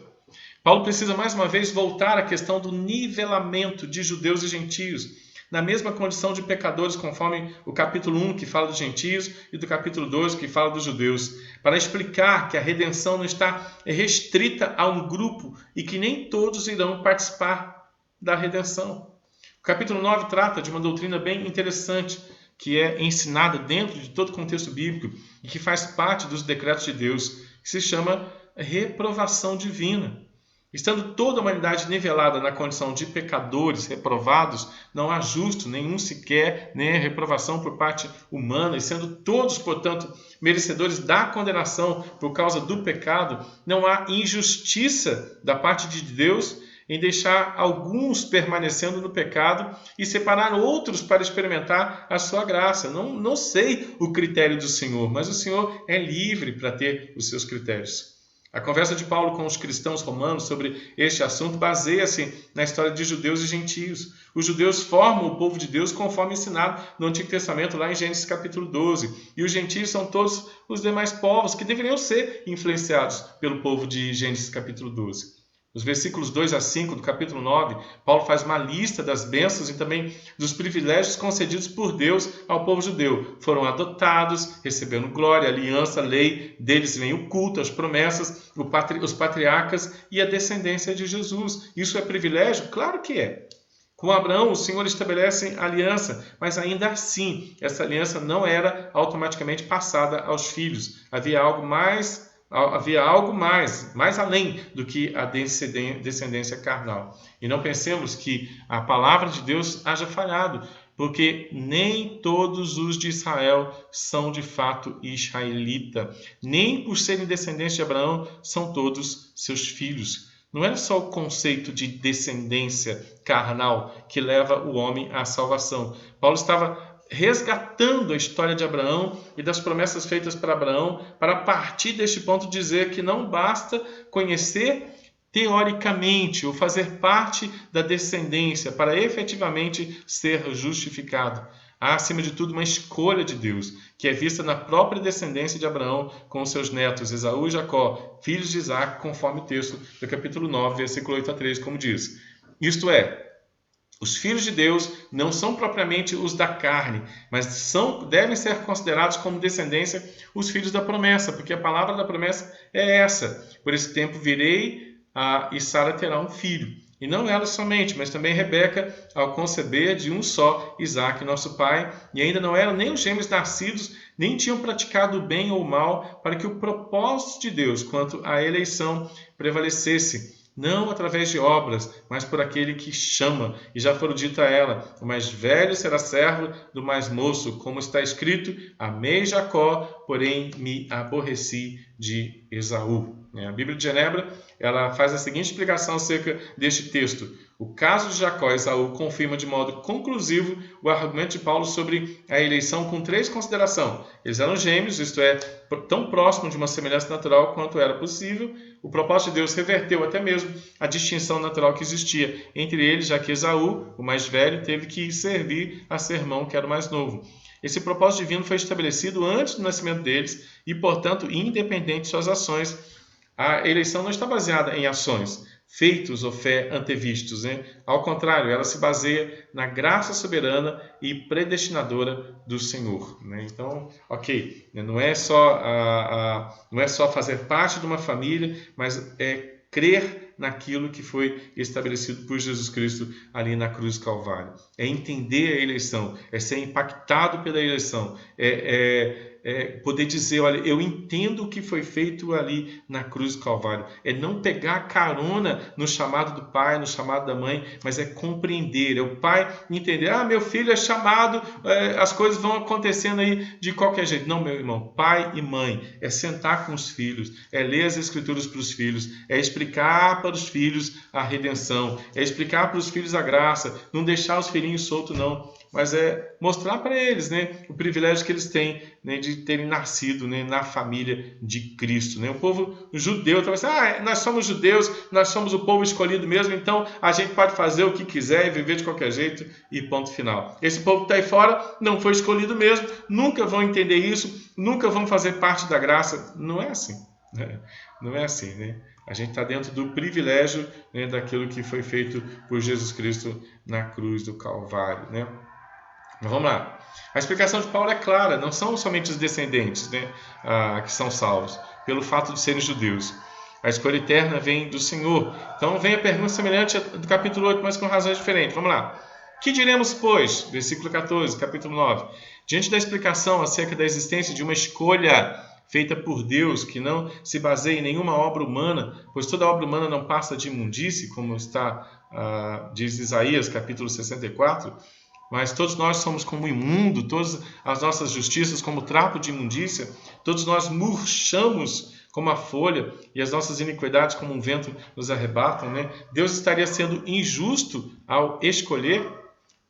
Paulo precisa mais uma vez voltar à questão do nivelamento de judeus e gentios, na mesma condição de pecadores, conforme o capítulo 1, que fala dos gentios, e do capítulo 2, que fala dos judeus, para explicar que a redenção não está restrita a um grupo e que nem todos irão participar da redenção. O capítulo 9 trata de uma doutrina bem interessante, que é ensinada dentro de todo o contexto bíblico e que faz parte dos decretos de Deus, que se chama reprovação divina. Estando toda a humanidade nivelada na condição de pecadores, reprovados, não há justo nenhum sequer, nem a reprovação por parte humana, e sendo todos, portanto, merecedores da condenação por causa do pecado, não há injustiça da parte de Deus em deixar alguns permanecendo no pecado e separar outros para experimentar a sua graça. Não sei o critério do Senhor, mas o Senhor é livre para ter os seus critérios. A conversa de Paulo com os cristãos romanos sobre este assunto baseia-se na história de judeus e gentios. Os judeus formam o povo de Deus conforme ensinado no Antigo Testamento, lá em Gênesis capítulo 12. E os gentios são todos os demais povos que deveriam ser influenciados pelo povo de Gênesis capítulo 12. Nos versículos 2 a 5 do capítulo 9, Paulo faz uma lista das bênçãos e também dos privilégios concedidos por Deus ao povo judeu. Foram adotados, recebendo glória, aliança, lei, deles vem o culto, as promessas, os patriarcas e a descendência de Jesus. Isso é privilégio? Claro que é. Com Abraão, o Senhor estabelece aliança, mas ainda assim, essa aliança não era automaticamente passada aos filhos. Havia algo mais além do que a descendência carnal. E não pensemos que a palavra de Deus haja falhado, porque nem todos os de Israel são de fato israelita. Nem por serem descendentes de Abraão são todos seus filhos. Não é só o conceito de descendência carnal que leva o homem à salvação. Paulo estava resgatando a história de Abraão e das promessas feitas para Abraão, para a partir deste ponto dizer que não basta conhecer teoricamente ou fazer parte da descendência para efetivamente ser justificado. Há, acima de tudo, uma escolha de Deus, que é vista na própria descendência de Abraão com os seus netos Esaú e Jacó, filhos de Isaac, conforme o texto do capítulo 9, versículo 8 a 13, como diz. Isto é, os filhos de Deus não são propriamente os da carne, mas devem ser considerados como descendência os filhos da promessa, porque a palavra da promessa é essa. Por esse tempo virei e Sara terá um filho. E não ela somente, mas também Rebeca, ao conceber de um só Isaque, nosso pai, e ainda não eram nem os gêmeos nascidos, nem tinham praticado o bem ou o mal, para que o propósito de Deus quanto à eleição prevalecesse, não através de obras, mas por aquele que chama. E já foi dito a ela: o mais velho será servo do mais moço, como está escrito: amei Jacó, porém me aborreci de Esaú. A Bíblia de Genebra, ela faz a seguinte explicação acerca deste texto: o caso de Jacó e Esaú confirma de modo conclusivo o argumento de Paulo sobre a eleição com 3 considerações. Eles eram gêmeos, isto é, tão próximos de uma semelhança natural quanto era possível. O propósito de Deus reverteu até mesmo a distinção natural que existia entre eles, já que Esaú, o mais velho, teve que servir a seu irmão, que era o mais novo. Esse propósito divino foi estabelecido antes do nascimento deles e, portanto, independente de suas ações. A eleição não está baseada em ações, feitos ou fé antevistos, né? Ao contrário, ela se baseia na graça soberana e predestinadora do Senhor, né? Então, ok, não é só fazer parte de uma família, mas é crer naquilo que foi estabelecido por Jesus Cristo ali na cruz do Calvário. É entender a eleição, é ser impactado pela eleição, poder dizer: olha, eu entendo o que foi feito ali na cruz do Calvário. É não pegar carona no chamado do pai, no chamado da mãe, mas é compreender. É o pai entender: meu filho é chamado, as coisas vão acontecendo aí de qualquer jeito. Não, meu irmão, pai e mãe, é sentar com os filhos, é ler as escrituras para os filhos, é explicar para os filhos a redenção, é explicar para os filhos a graça, não deixar os filhinhos soltos, não. Mas é mostrar para eles, né, o privilégio que eles têm, né, de terem nascido, né, na família de Cristo. Né? O povo judeu talvez nós somos judeus, nós somos o povo escolhido mesmo, então a gente pode fazer o que quiser e viver de qualquer jeito e ponto final. Esse povo que está aí fora não foi escolhido mesmo, nunca vão entender isso, nunca vão fazer parte da graça. Não é assim. Né? Não é assim, né? A gente está dentro do privilégio, né, daquilo que foi feito por Jesus Cristo na cruz do Calvário, né? Mas vamos lá. A explicação de Paulo é clara. Não são somente os descendentes, né, que são salvos, pelo fato de serem judeus. A escolha eterna vem do Senhor. Então vem a pergunta semelhante do capítulo 8, mas com razões diferentes. Vamos lá. Que diremos, pois? Versículo 14, capítulo 9. Diante da explicação acerca da existência de uma escolha feita por Deus, que não se baseia em nenhuma obra humana, pois toda obra humana não passa de imundície, como diz Isaías, capítulo 64, mas todos nós somos como imundo, todas as nossas justiças como trapo de imundícia, todos nós murchamos como a folha, e as nossas iniquidades como um vento nos arrebatam, né? Deus estaria sendo injusto ao escolher?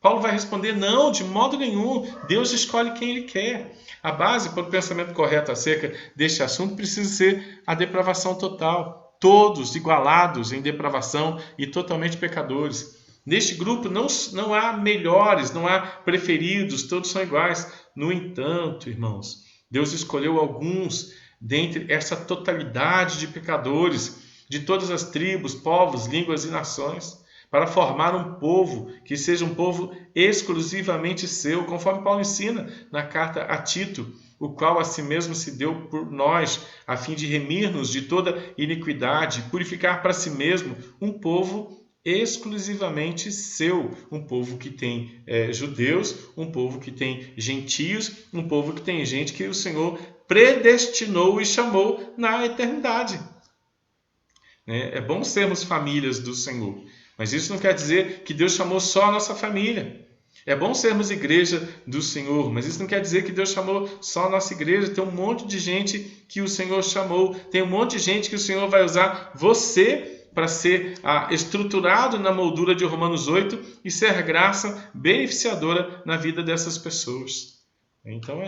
Paulo vai responder, não, de modo nenhum. Deus escolhe quem Ele quer. A base para o pensamento correto acerca deste assunto precisa ser a depravação total. Todos igualados em depravação e totalmente pecadores. Neste grupo não há melhores, não há preferidos, todos são iguais. No entanto, irmãos, Deus escolheu alguns dentre essa totalidade de pecadores, de todas as tribos, povos, línguas e nações, para formar um povo que seja um povo exclusivamente seu, conforme Paulo ensina na carta a Tito, o qual a si mesmo se deu por nós, a fim de remir-nos de toda iniquidade, purificar para si mesmo um povo exclusivamente seu, um povo que tem judeus, um povo que tem gentios, um povo que tem gente que o Senhor predestinou e chamou na eternidade. É bom sermos famílias do Senhor, mas isso não quer dizer que Deus chamou só a nossa família. É bom sermos igreja do Senhor, mas isso não quer dizer que Deus chamou só a nossa igreja. Tem um monte de gente que o Senhor chamou, tem um monte de gente que o Senhor vai usar você para ser estruturado na moldura de Romanos 8 e ser graça beneficiadora na vida dessas pessoas. Então,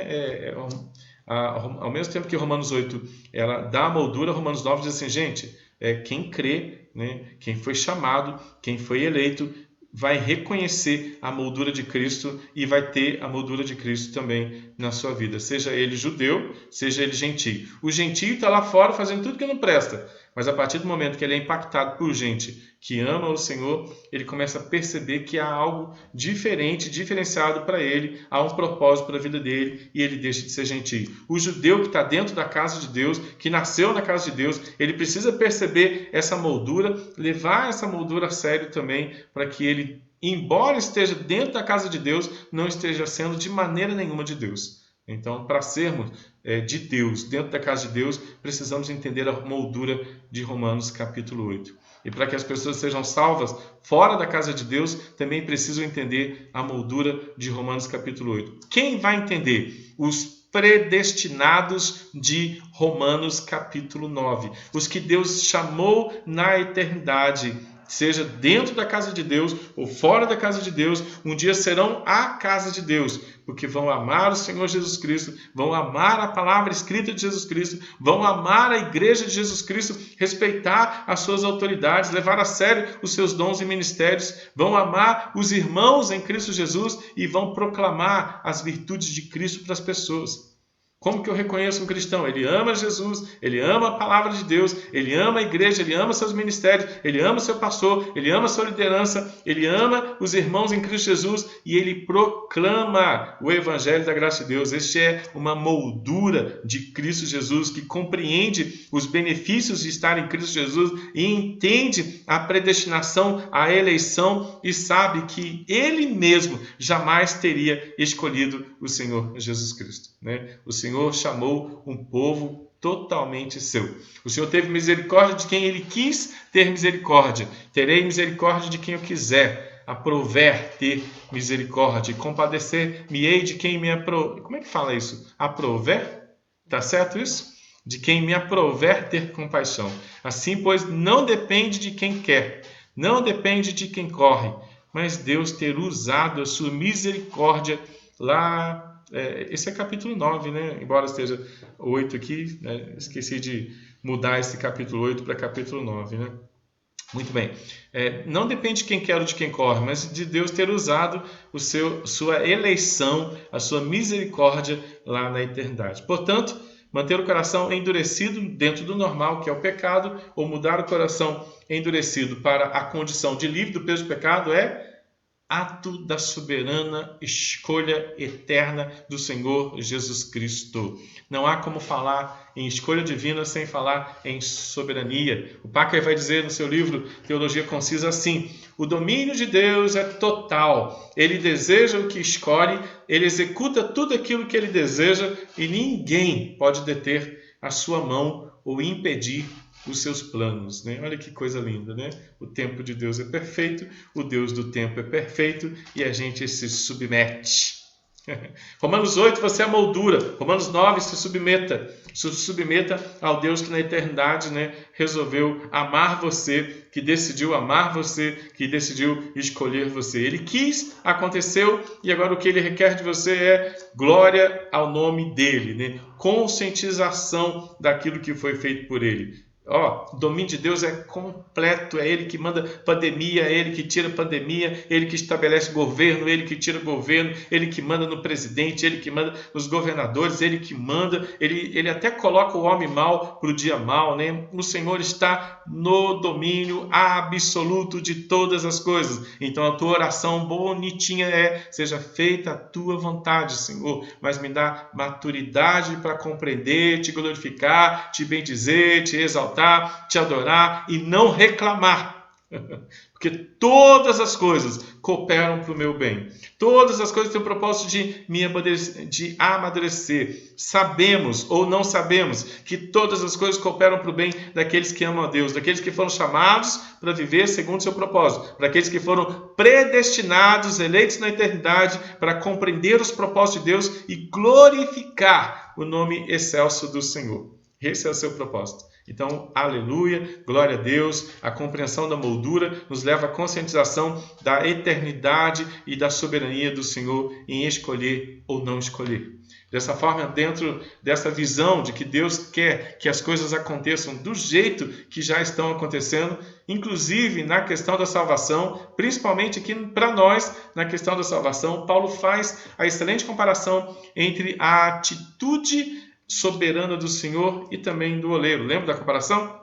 ao mesmo tempo que Romanos 8 ela dá a moldura, Romanos 9 diz assim, gente, quem crê, né, quem foi chamado, quem foi eleito, vai reconhecer a moldura de Cristo e vai ter a moldura de Cristo também na sua vida, seja ele judeu, seja ele gentio. O gentio está lá fora fazendo tudo que não presta, mas a partir do momento que ele é impactado por gente que ama o Senhor, ele começa a perceber que há algo diferente, diferenciado para ele, há um propósito para a vida dele e ele deixa de ser gentio. O judeu que está dentro da casa de Deus, que nasceu na casa de Deus, ele precisa perceber essa moldura, levar essa moldura a sério também, para que ele, embora esteja dentro da casa de Deus, não esteja sendo de maneira nenhuma de Deus. Então, para sermos de Deus, dentro da casa de Deus, precisamos entender a moldura de Romanos capítulo 8. E para que as pessoas sejam salvas fora da casa de Deus, também precisam entender a moldura de Romanos capítulo 8. Quem vai entender? Os predestinados de Romanos capítulo 9. Os que Deus chamou na eternidade, seja dentro da casa de Deus ou fora da casa de Deus, um dia serão a casa de Deus, porque vão amar o Senhor Jesus Cristo, vão amar a palavra escrita de Jesus Cristo, vão amar a igreja de Jesus Cristo, respeitar as suas autoridades, levar a sério os seus dons e ministérios, vão amar os irmãos em Cristo Jesus e vão proclamar as virtudes de Cristo para as pessoas. Como que eu reconheço um cristão? Ele ama Jesus, ele ama a palavra de Deus, ele ama a igreja, ele ama seus ministérios, ele ama o seu pastor, ele ama a sua liderança, ele ama os irmãos em Cristo Jesus e ele proclama o evangelho da graça de Deus. Este é uma moldura de Cristo Jesus que compreende os benefícios de estar em Cristo Jesus e entende a predestinação, a eleição e sabe que ele mesmo jamais teria escolhido o Senhor Jesus Cristo, né? O Senhor chamou um povo totalmente seu. O Senhor teve misericórdia de quem Ele quis ter misericórdia. Terei misericórdia de quem eu quiser. Aprouver ter misericórdia. Compadecer-me-ei de quem me aprouver. Como é que fala isso? Aprouver? Tá certo isso? De quem me aprouver ter compaixão. Assim, pois, não depende de quem quer. Não depende de quem corre. Mas Deus ter usado a sua misericórdia lá. Esse é capítulo 9, né? Embora esteja 8 aqui, né? Esqueci de mudar esse capítulo 8 para capítulo 9, né? Muito bem. Não depende de quem quer ou de quem corre, mas de Deus ter usado sua eleição, a sua misericórdia lá na eternidade. Portanto, manter o coração endurecido dentro do normal, que é o pecado, ou mudar o coração endurecido para a condição de livre do peso do pecado é ato da soberana escolha eterna do Senhor Jesus Cristo. Não há como falar em escolha divina sem falar em soberania. O Packer vai dizer no seu livro Teologia Concisa assim: o domínio de Deus é total. Ele deseja o que escolhe, ele executa tudo aquilo que ele deseja e ninguém pode deter a sua mão ou impedir os seus planos, né? Olha que coisa linda, né? O tempo de Deus é perfeito, o Deus do tempo é perfeito e a gente se submete. Romanos 8, você é a moldura. Romanos 9, se submeta ao Deus que na eternidade, né, resolveu amar você, que decidiu amar você, que decidiu escolher você. Ele quis, aconteceu, e agora o que ele requer de você é glória ao nome dele, né? Conscientização daquilo que foi feito por ele. O domínio de Deus é completo, é Ele que manda pandemia, é Ele que tira pandemia, Ele que estabelece governo, Ele que tira governo, Ele que manda no presidente, Ele que manda nos governadores, Ele que manda, Ele até coloca o homem mau para o dia mau, né? O Senhor está no domínio absoluto de todas as coisas. Então a tua oração bonitinha seja feita a tua vontade, Senhor, mas me dá maturidade para compreender, te glorificar, te bendizer, te exaltar, te adorar e não reclamar, porque todas as coisas cooperam para o meu bem, todas as coisas têm o propósito de amadurecer. Sabemos ou não sabemos que todas as coisas cooperam para o bem daqueles que amam a Deus, daqueles que foram chamados para viver segundo o seu propósito, para aqueles que foram predestinados, eleitos na eternidade para compreender os propósitos de Deus e glorificar o nome excelso do Senhor. Esse é o seu propósito. Então, aleluia, glória a Deus, a compreensão da moldura nos leva à conscientização da eternidade e da soberania do Senhor em escolher ou não escolher. Dessa forma, dentro dessa visão de que Deus quer que as coisas aconteçam do jeito que já estão acontecendo, inclusive na questão da salvação, principalmente aqui para nós, na questão da salvação, Paulo faz a excelente comparação entre a atitude soberana do Senhor e também do oleiro. Lembra da comparação?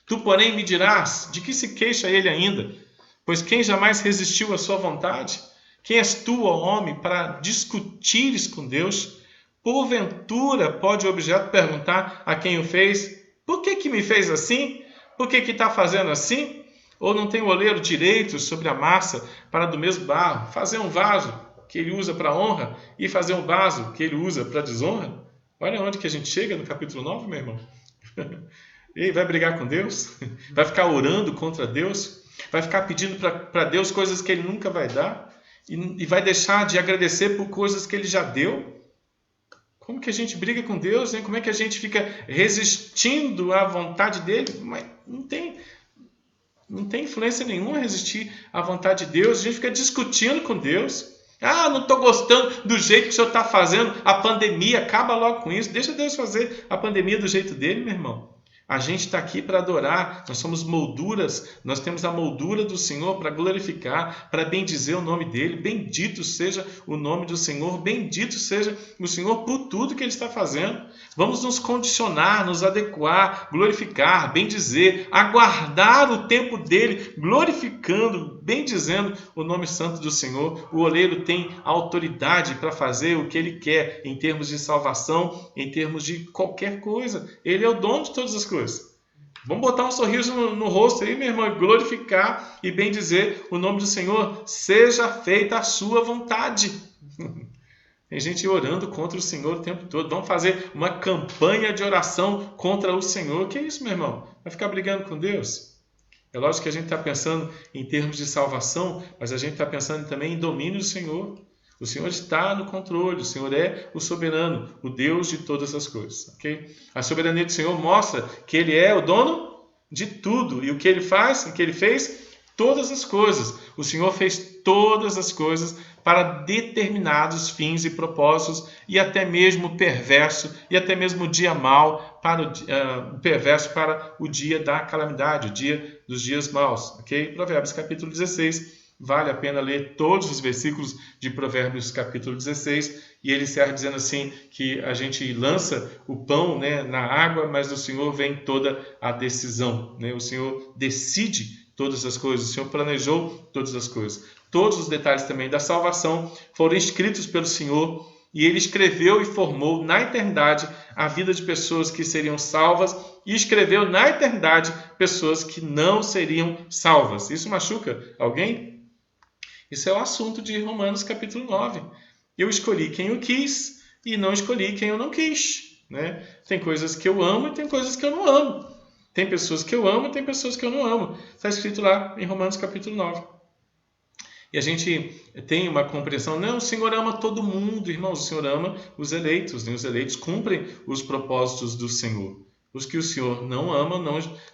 Tu, porém, me dirás, de que se queixa ele ainda? Pois quem jamais resistiu à sua vontade? Quem és tu, ó homem, para discutires com Deus? Porventura, pode o objeto perguntar a quem o fez, por que me fez assim? Por que está fazendo assim? Ou não tem o oleiro direito sobre a massa para do mesmo barro fazer um vaso que ele usa para honra e fazer um vaso que ele usa para desonra? Olha onde que a gente chega no capítulo 9, meu irmão. E vai brigar com Deus? Vai ficar orando contra Deus? Vai ficar pedindo para Deus coisas que Ele nunca vai dar? E vai deixar de agradecer por coisas que Ele já deu? Como que a gente briga com Deus, hein? Como é que a gente fica resistindo à vontade dEle? Mas não tem influência nenhuma resistir à vontade de Deus. A gente fica discutindo com Deus. Não estou gostando do jeito que o Senhor está fazendo a pandemia, acaba logo com isso, deixa Deus fazer a pandemia do jeito dele, meu irmão. A gente está aqui para adorar, nós somos molduras, nós temos a moldura do Senhor para glorificar, para bendizer o nome dele. Bendito seja o nome do Senhor, bendito seja o Senhor por tudo que ele está fazendo. Vamos nos condicionar, nos adequar, glorificar, bendizer, aguardar o tempo dele, glorificando, bendizendo o nome santo do Senhor. O oleiro tem autoridade para fazer o que ele quer em termos de salvação, em termos de qualquer coisa. Ele é o dono de todas as coisas. Vamos botar um sorriso no rosto aí, meu irmão, glorificar e bendizer o nome do Senhor. Seja feita a sua vontade. Tem gente orando contra o Senhor o tempo todo. Vamos fazer uma campanha de oração contra o Senhor. Que é isso, meu irmão? Vai ficar brigando com Deus? É lógico que a gente está pensando em termos de salvação, mas a gente está pensando também em domínio do Senhor. O Senhor está no controle, o Senhor é o soberano, o Deus de todas as coisas. Okay? A soberania do Senhor mostra que Ele é o dono de tudo. E o que Ele faz, o que Ele fez? Todas as coisas. O Senhor fez todas as coisas para determinados fins e propósitos, e até mesmo o perverso, e até mesmo o dia mau, para o perverso para o dia da calamidade, o dia dos dias maus. Okay? Provérbios capítulo 16. Vale a pena ler todos os versículos de Provérbios capítulo 16, e ele encerra dizendo assim, que a gente lança o pão, né, na água, mas do Senhor vem toda a decisão. Né? O Senhor decide todas as coisas, o Senhor planejou todas as coisas. Todos os detalhes também da salvação foram escritos pelo Senhor, e Ele escreveu e formou na eternidade a vida de pessoas que seriam salvas, e escreveu na eternidade pessoas que não seriam salvas. Isso machuca alguém? Isso é o assunto de Romanos capítulo 9. Eu escolhi quem eu quis e não escolhi quem eu não quis. né? Tem coisas que eu amo e tem coisas que eu não amo. Tem pessoas que eu amo e tem pessoas que eu não amo. Está escrito lá em Romanos capítulo 9. E a gente tem uma compreensão, não, o Senhor ama todo mundo, irmãos, o Senhor ama os eleitos, né? Os eleitos cumprem os propósitos do Senhor. Os que o Senhor não ama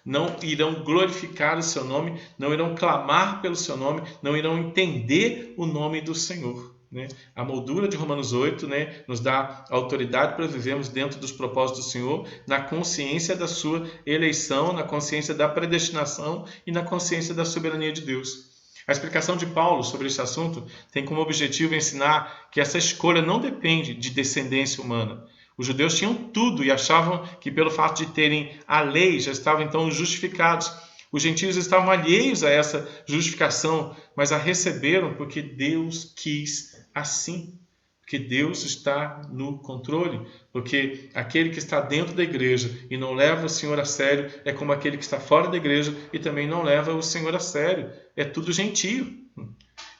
não irão glorificar o seu nome, não irão clamar pelo seu nome, não irão entender o nome do Senhor. Né? A moldura de Romanos 8, né, nos dá autoridade para vivermos dentro dos propósitos do Senhor, na consciência da sua eleição, na consciência da predestinação e na consciência da soberania de Deus. A explicação de Paulo sobre esse assunto tem como objetivo ensinar que essa escolha não depende de descendência humana. Os judeus tinham tudo e achavam que pelo fato de terem a lei já estavam então justificados. Os gentios estavam alheios a essa justificação, mas a receberam porque Deus quis assim. Porque Deus está no controle. Porque aquele que está dentro da igreja e não leva o Senhor a sério é como aquele que está fora da igreja e também não leva o Senhor a sério. É tudo gentio.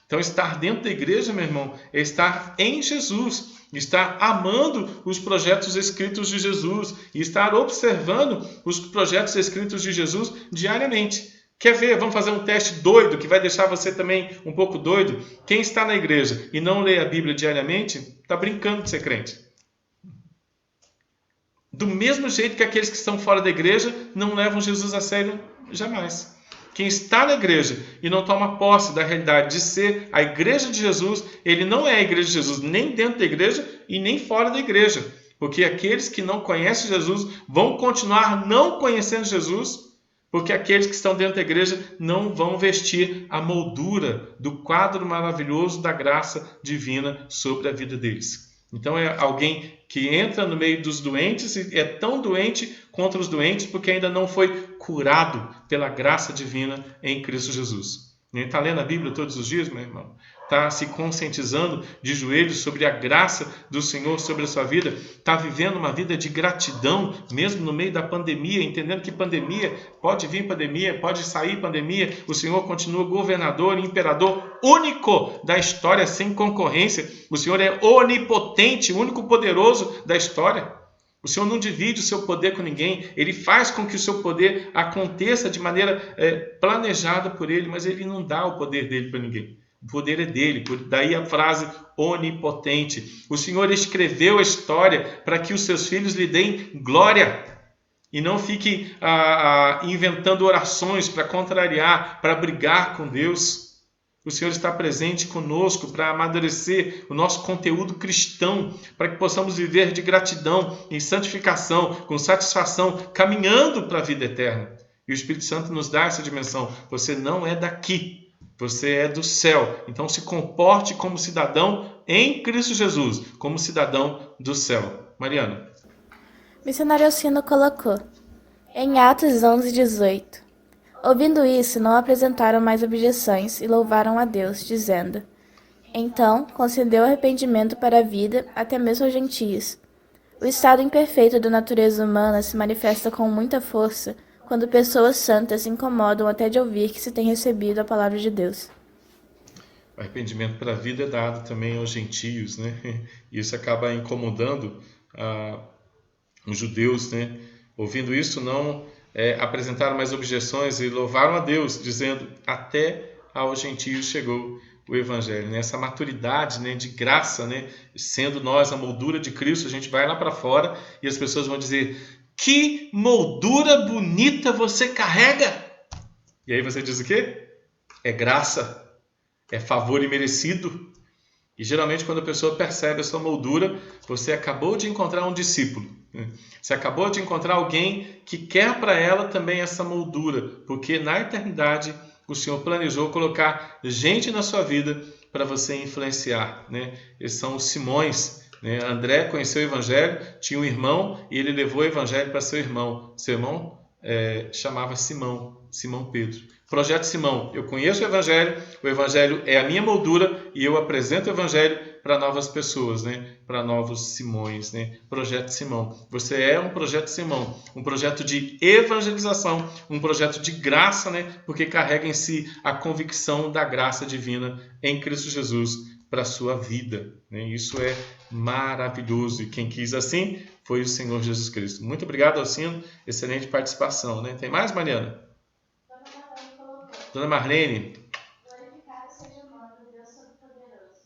Então, estar dentro da igreja, meu irmão, é estar em Jesus, estar amando os projetos escritos de Jesus e estar observando os projetos escritos de Jesus diariamente. Quer ver? Vamos fazer um teste doido que vai deixar você também um pouco doido. Quem está na igreja e não lê a Bíblia diariamente, está brincando de ser crente. Do mesmo jeito que aqueles que estão fora da igreja não levam Jesus a sério jamais. Quem está na igreja e não toma posse da realidade de ser a igreja de Jesus, ele não é a igreja de Jesus nem dentro da igreja e nem fora da igreja. Porque aqueles que não conhecem Jesus vão continuar não conhecendo Jesus, porque aqueles que estão dentro da igreja não vão vestir a moldura do quadro maravilhoso da graça divina sobre a vida deles. Então é alguém que entra no meio dos doentes e é tão doente contra os doentes porque ainda não foi curado pela graça divina em Cristo Jesus. Está lendo a Bíblia todos os dias, meu irmão? Está se conscientizando de joelhos sobre a graça do Senhor sobre a sua vida? Está vivendo uma vida de gratidão, mesmo no meio da pandemia, entendendo que pandemia, pode vir pandemia, pode sair pandemia, o Senhor continua governador e imperador único da história, sem concorrência. O Senhor é onipotente, o único poderoso da história. O Senhor não divide o seu poder com ninguém, Ele faz com que o seu poder aconteça de maneira planejada por Ele, mas Ele não dá o poder dele para ninguém. O poder é dele, daí a frase onipotente. O Senhor escreveu a história para que os seus filhos lhe deem glória e não fiquem inventando orações para contrariar, para brigar com Deus. O Senhor está presente conosco para amadurecer o nosso conteúdo cristão, para que possamos viver de gratidão, em santificação, com satisfação, caminhando para a vida eterna. E o Espírito Santo nos dá essa dimensão. Você não é daqui, você é do céu. Então se comporte como cidadão em Cristo Jesus, como cidadão do céu. Mariana. Missionário Alcino colocou, em Atos 11:18. Ouvindo isso, não apresentaram mais objeções e louvaram a Deus, dizendo: Então concedeu arrependimento para a vida até mesmo aos gentios. O estado imperfeito da natureza humana se manifesta com muita força quando pessoas santas se incomodam até de ouvir que se tem recebido a palavra de Deus. O arrependimento para a vida é dado também aos gentios, né? E isso acaba incomodando os judeus, né? Ouvindo isso, não apresentaram mais objeções e louvaram a Deus, dizendo: até aos gentios chegou o Evangelho. Né? Essa maturidade, né, de graça, né? Sendo nós a moldura de Cristo, a gente vai lá para fora e as pessoas vão dizer: que moldura bonita você carrega! E aí você diz o quê? É graça, é favor imerecido. E geralmente quando a pessoa percebe a sua moldura, você acabou de encontrar um discípulo. Você acabou de encontrar alguém que quer para ela também essa moldura, porque na eternidade o Senhor planejou colocar gente na sua vida para você influenciar. Né? Esses são os Simões. Né? André conheceu o Evangelho, tinha um irmão e ele levou o Evangelho para seu irmão. Seu irmão chamava Simão Pedro. Projeto Simão, eu conheço o Evangelho é a minha moldura e eu apresento o Evangelho para novas pessoas, né? Para novos Simões. Né? Projeto Simão. Você é um projeto Simão, um projeto de evangelização, um projeto de graça, né? Porque carrega em si a convicção da graça divina em Cristo Jesus para a sua vida, né? Isso é maravilhoso. E quem quis assim foi o Senhor Jesus Cristo. Muito obrigado, Alcino. Excelente participação, né? Tem mais, Mariana? Dona Marlene. Glorificado seja o nome do Deus Todo-Poderoso,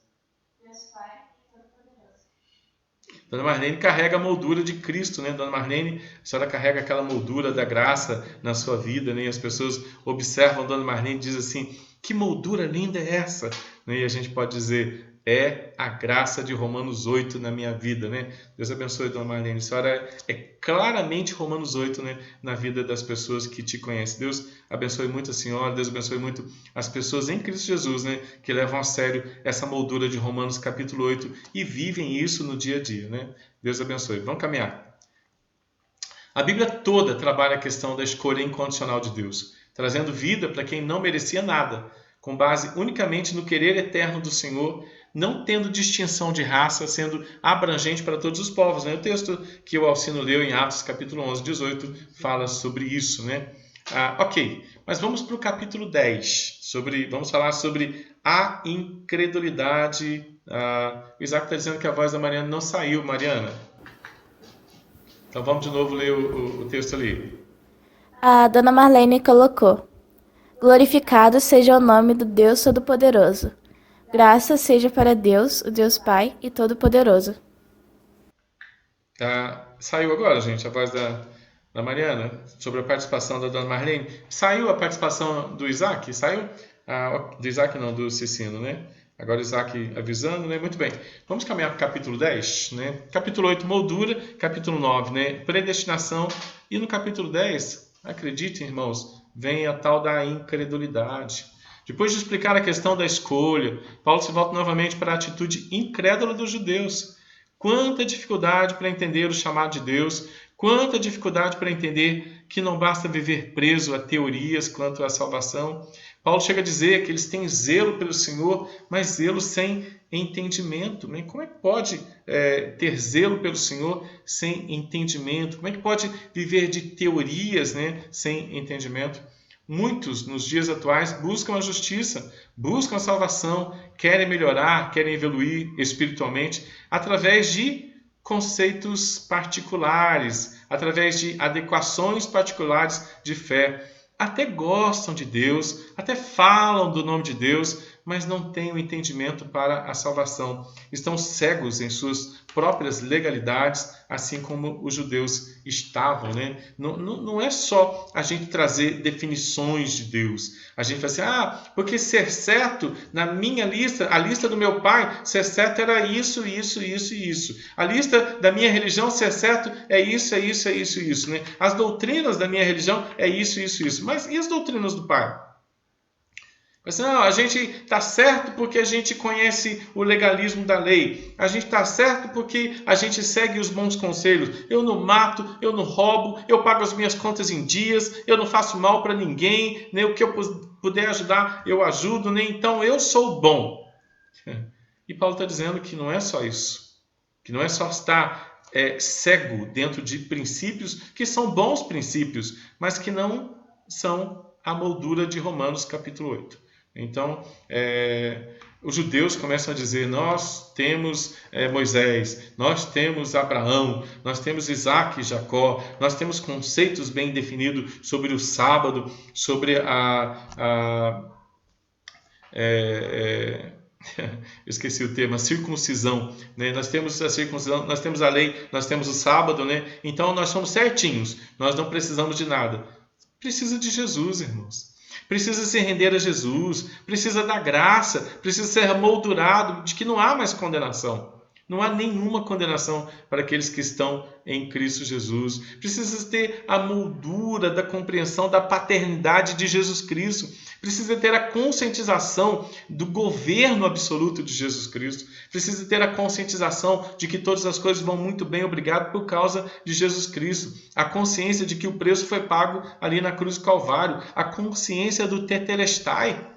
Deus Pai Todo-Poderoso. Dona Marlene carrega a moldura de Cristo, né? Dona Marlene, a senhora carrega aquela moldura da graça na sua vida, né? E as pessoas observam Dona Marlene e dizem assim, que moldura linda é essa? E a gente pode dizer, é a graça de Romanos 8 na minha vida, né? Deus abençoe, Dona Marlene. A senhora é claramente Romanos 8, né? Na vida das pessoas que te conhecem. Deus abençoe muito a senhora, Deus abençoe muito as pessoas em Cristo Jesus, né? Que levam a sério essa moldura de Romanos capítulo 8 e vivem isso no dia a dia, né? Deus abençoe. Vamos caminhar. A Bíblia toda trabalha a questão da escolha incondicional de Deus, trazendo vida para quem não merecia nada, com base unicamente no querer eterno do Senhor, não tendo distinção de raça, sendo abrangente para todos os povos, né? O texto que o Alcino leu em Atos, capítulo 11, 18, fala sobre isso, né? Ok, mas vamos para o capítulo 10, vamos falar sobre a incredulidade. O Isaac está dizendo que a voz da Mariana não saiu, Mariana. Então vamos de novo ler o texto ali. A Dona Marlene colocou: glorificado seja o nome do Deus Todo-Poderoso. Graças seja para Deus, o Deus Pai e Todo-Poderoso. Saiu agora, gente, a voz da Mariana, sobre a participação da Dona Marlene. Saiu a participação do Isaac? Saiu? Do Isaac não, do Cicino, né? Agora Isaac avisando, né? Muito bem. Vamos caminhar para o capítulo 10, né? Capítulo 8, moldura. Capítulo 9, né? Predestinação. E no capítulo 10, acreditem, irmãos, vem a tal da incredulidade. Depois de explicar a questão da escolha, Paulo se volta novamente para a atitude incrédula dos judeus. Quanta dificuldade para entender o chamado de Deus, quanta dificuldade para entender que não basta viver preso a teorias quanto à salvação. Paulo chega a dizer que eles têm zelo pelo Senhor, mas zelo sem entendimento. Né? Como é que pode ter zelo pelo Senhor sem entendimento? Como é que pode viver de teorias, né, sem entendimento? Muitos, nos dias atuais, buscam a justiça, buscam a salvação, querem melhorar, querem evoluir espiritualmente através de conceitos particulares, através de adequações particulares de fé. Até gostam de Deus, até falam do nome de Deus, mas não têm o entendimento para a salvação. Estão cegos em suas próprias legalidades, assim como os judeus estavam, né? Não é só a gente trazer definições de Deus. A gente fala assim, porque ser certo na minha lista, a lista do meu pai, ser certo era isso, isso, isso e isso. A lista da minha religião, ser certo é isso, é isso, é isso e isso, né? As doutrinas da minha religião é isso, isso, isso. Mas e as doutrinas do pai? Não, a gente está certo porque a gente conhece o legalismo da lei. A gente está certo porque a gente segue os bons conselhos. Eu não mato, eu não roubo, eu pago as minhas contas em dias, eu não faço mal para ninguém, né? O que eu puder ajudar, eu ajudo, né? Então eu sou bom. E Paulo está dizendo que não é só isso. Que não é só estar cego dentro de princípios que são bons princípios, mas que não são a moldura de Romanos capítulo 8. Então, os judeus começam a dizer, nós temos Moisés, nós temos Abraão, nós temos Isaac e Jacó, nós temos conceitos bem definidos sobre o sábado, sobre eu esqueci o termo, a circuncisão, né? Nós temos a circuncisão, nós temos a lei, nós temos o sábado, né? Então nós somos certinhos, nós não precisamos de nada. Precisa de Jesus, irmãos. Precisa se render a Jesus, precisa da graça, precisa ser moldurado de que não há mais condenação. Não há nenhuma condenação para aqueles que estão em Cristo Jesus. Precisa ter a moldura da compreensão da paternidade de Jesus Cristo. Precisa ter a conscientização do governo absoluto de Jesus Cristo. Precisa ter a conscientização de que todas as coisas vão muito bem, obrigado, por causa de Jesus Cristo. A consciência de que o preço foi pago ali na cruz do Calvário. A consciência do tetelestai,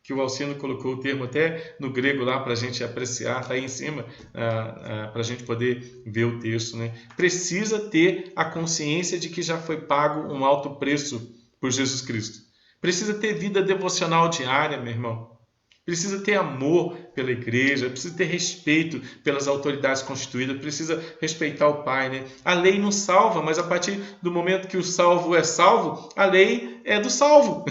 que o Alcino colocou o termo até no grego lá para a gente apreciar, está aí em cima, para a gente poder ver o texto, né? Precisa ter a consciência de que já foi pago um alto preço por Jesus Cristo. Precisa ter vida devocional diária, meu irmão. precisa ter amor pela igreja, precisa ter respeito pelas autoridades constituídas, precisa respeitar o Pai, né? A lei não salva, mas a partir do momento que o salvo é salvo, a lei é do salvo.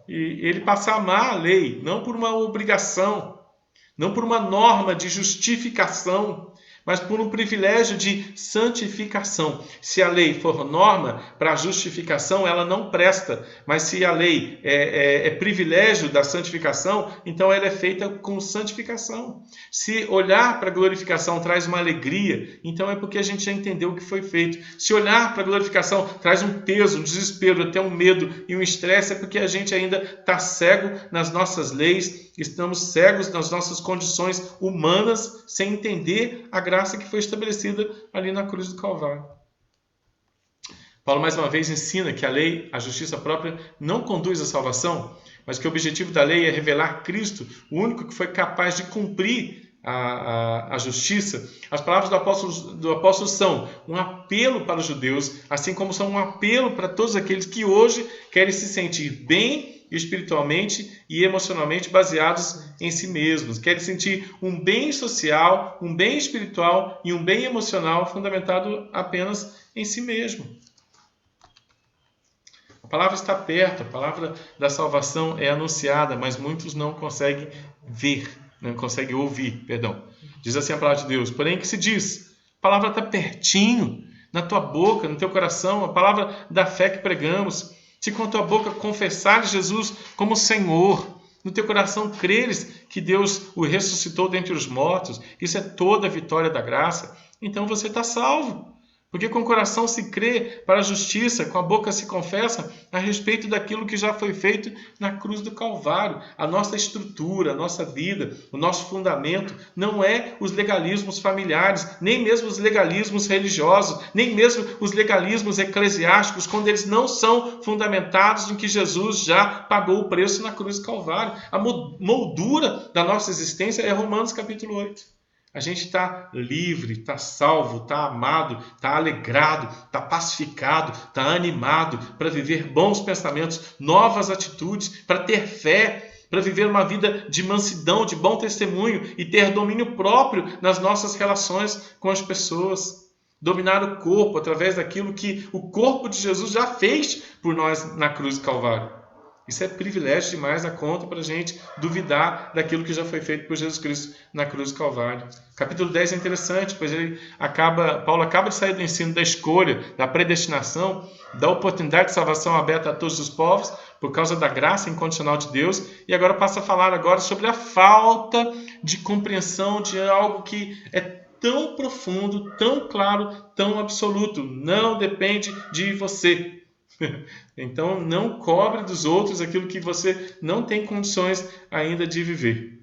E ele passa a amar a lei, não por uma obrigação, não por uma norma de justificação, mas por um privilégio de santificação. Se a lei for norma para justificação, ela não presta. Mas se a lei é privilégio da santificação, então ela é feita com santificação. Se olhar para a glorificação traz uma alegria, então é porque a gente já entendeu o que foi feito. Se olhar para a glorificação traz um peso, um desespero, até um medo e um estresse, é porque a gente ainda está cego nas nossas leis, estamos cegos nas nossas condições humanas, sem entender a graça que foi estabelecida ali na cruz do Calvário. Paulo mais uma vez ensina que a lei, a justiça própria, não conduz à salvação, mas que o objetivo da lei é revelar Cristo, o único que foi capaz de cumprir a justiça. As palavras do apóstolo são um apelo para os judeus, assim como são um apelo para todos aqueles que hoje querem se sentir bem espiritualmente e emocionalmente baseados em si mesmos. Querem sentir um bem social, um bem espiritual e um bem emocional fundamentado apenas em si mesmo. A palavra está perto, a palavra da salvação é anunciada, mas muitos não conseguem ver, não conseguem ouvir, perdão. Diz assim a palavra de Deus, porém que se diz, a palavra está pertinho, na tua boca, no teu coração, a palavra da fé que pregamos. Se com a tua boca confessares Jesus como Senhor, no teu coração creres que Deus o ressuscitou dentre os mortos, isso é toda a vitória da graça, então você está salvo. Porque com o coração se crê para a justiça, com a boca se confessa a respeito daquilo que já foi feito na cruz do Calvário. A nossa estrutura, a nossa vida, o nosso fundamento não é os legalismos familiares, nem mesmo os legalismos religiosos, nem mesmo os legalismos eclesiásticos, quando eles não são fundamentados em que Jesus já pagou o preço na cruz do Calvário. A moldura da nossa existência é Romanos capítulo 8. A gente está livre, está salvo, está amado, está alegrado, está pacificado, está animado para viver bons pensamentos, novas atitudes, para ter fé, para viver uma vida de mansidão, de bom testemunho e ter domínio próprio nas nossas relações com as pessoas. Dominar o corpo através daquilo que o corpo de Jesus já fez por nós na cruz do Calvário. Isso é privilégio demais a conta para a gente duvidar daquilo que já foi feito por Jesus Cristo na cruz do Calvário. Capítulo 10 é interessante, pois Paulo acaba de sair do ensino da escolha, da predestinação, da oportunidade de salvação aberta a todos os povos, por causa da graça incondicional de Deus, e agora passa a falar sobre a falta de compreensão de algo que é tão profundo, tão claro, tão absoluto. Não depende de você. Então, não cobre dos outros aquilo que você não tem condições ainda de viver.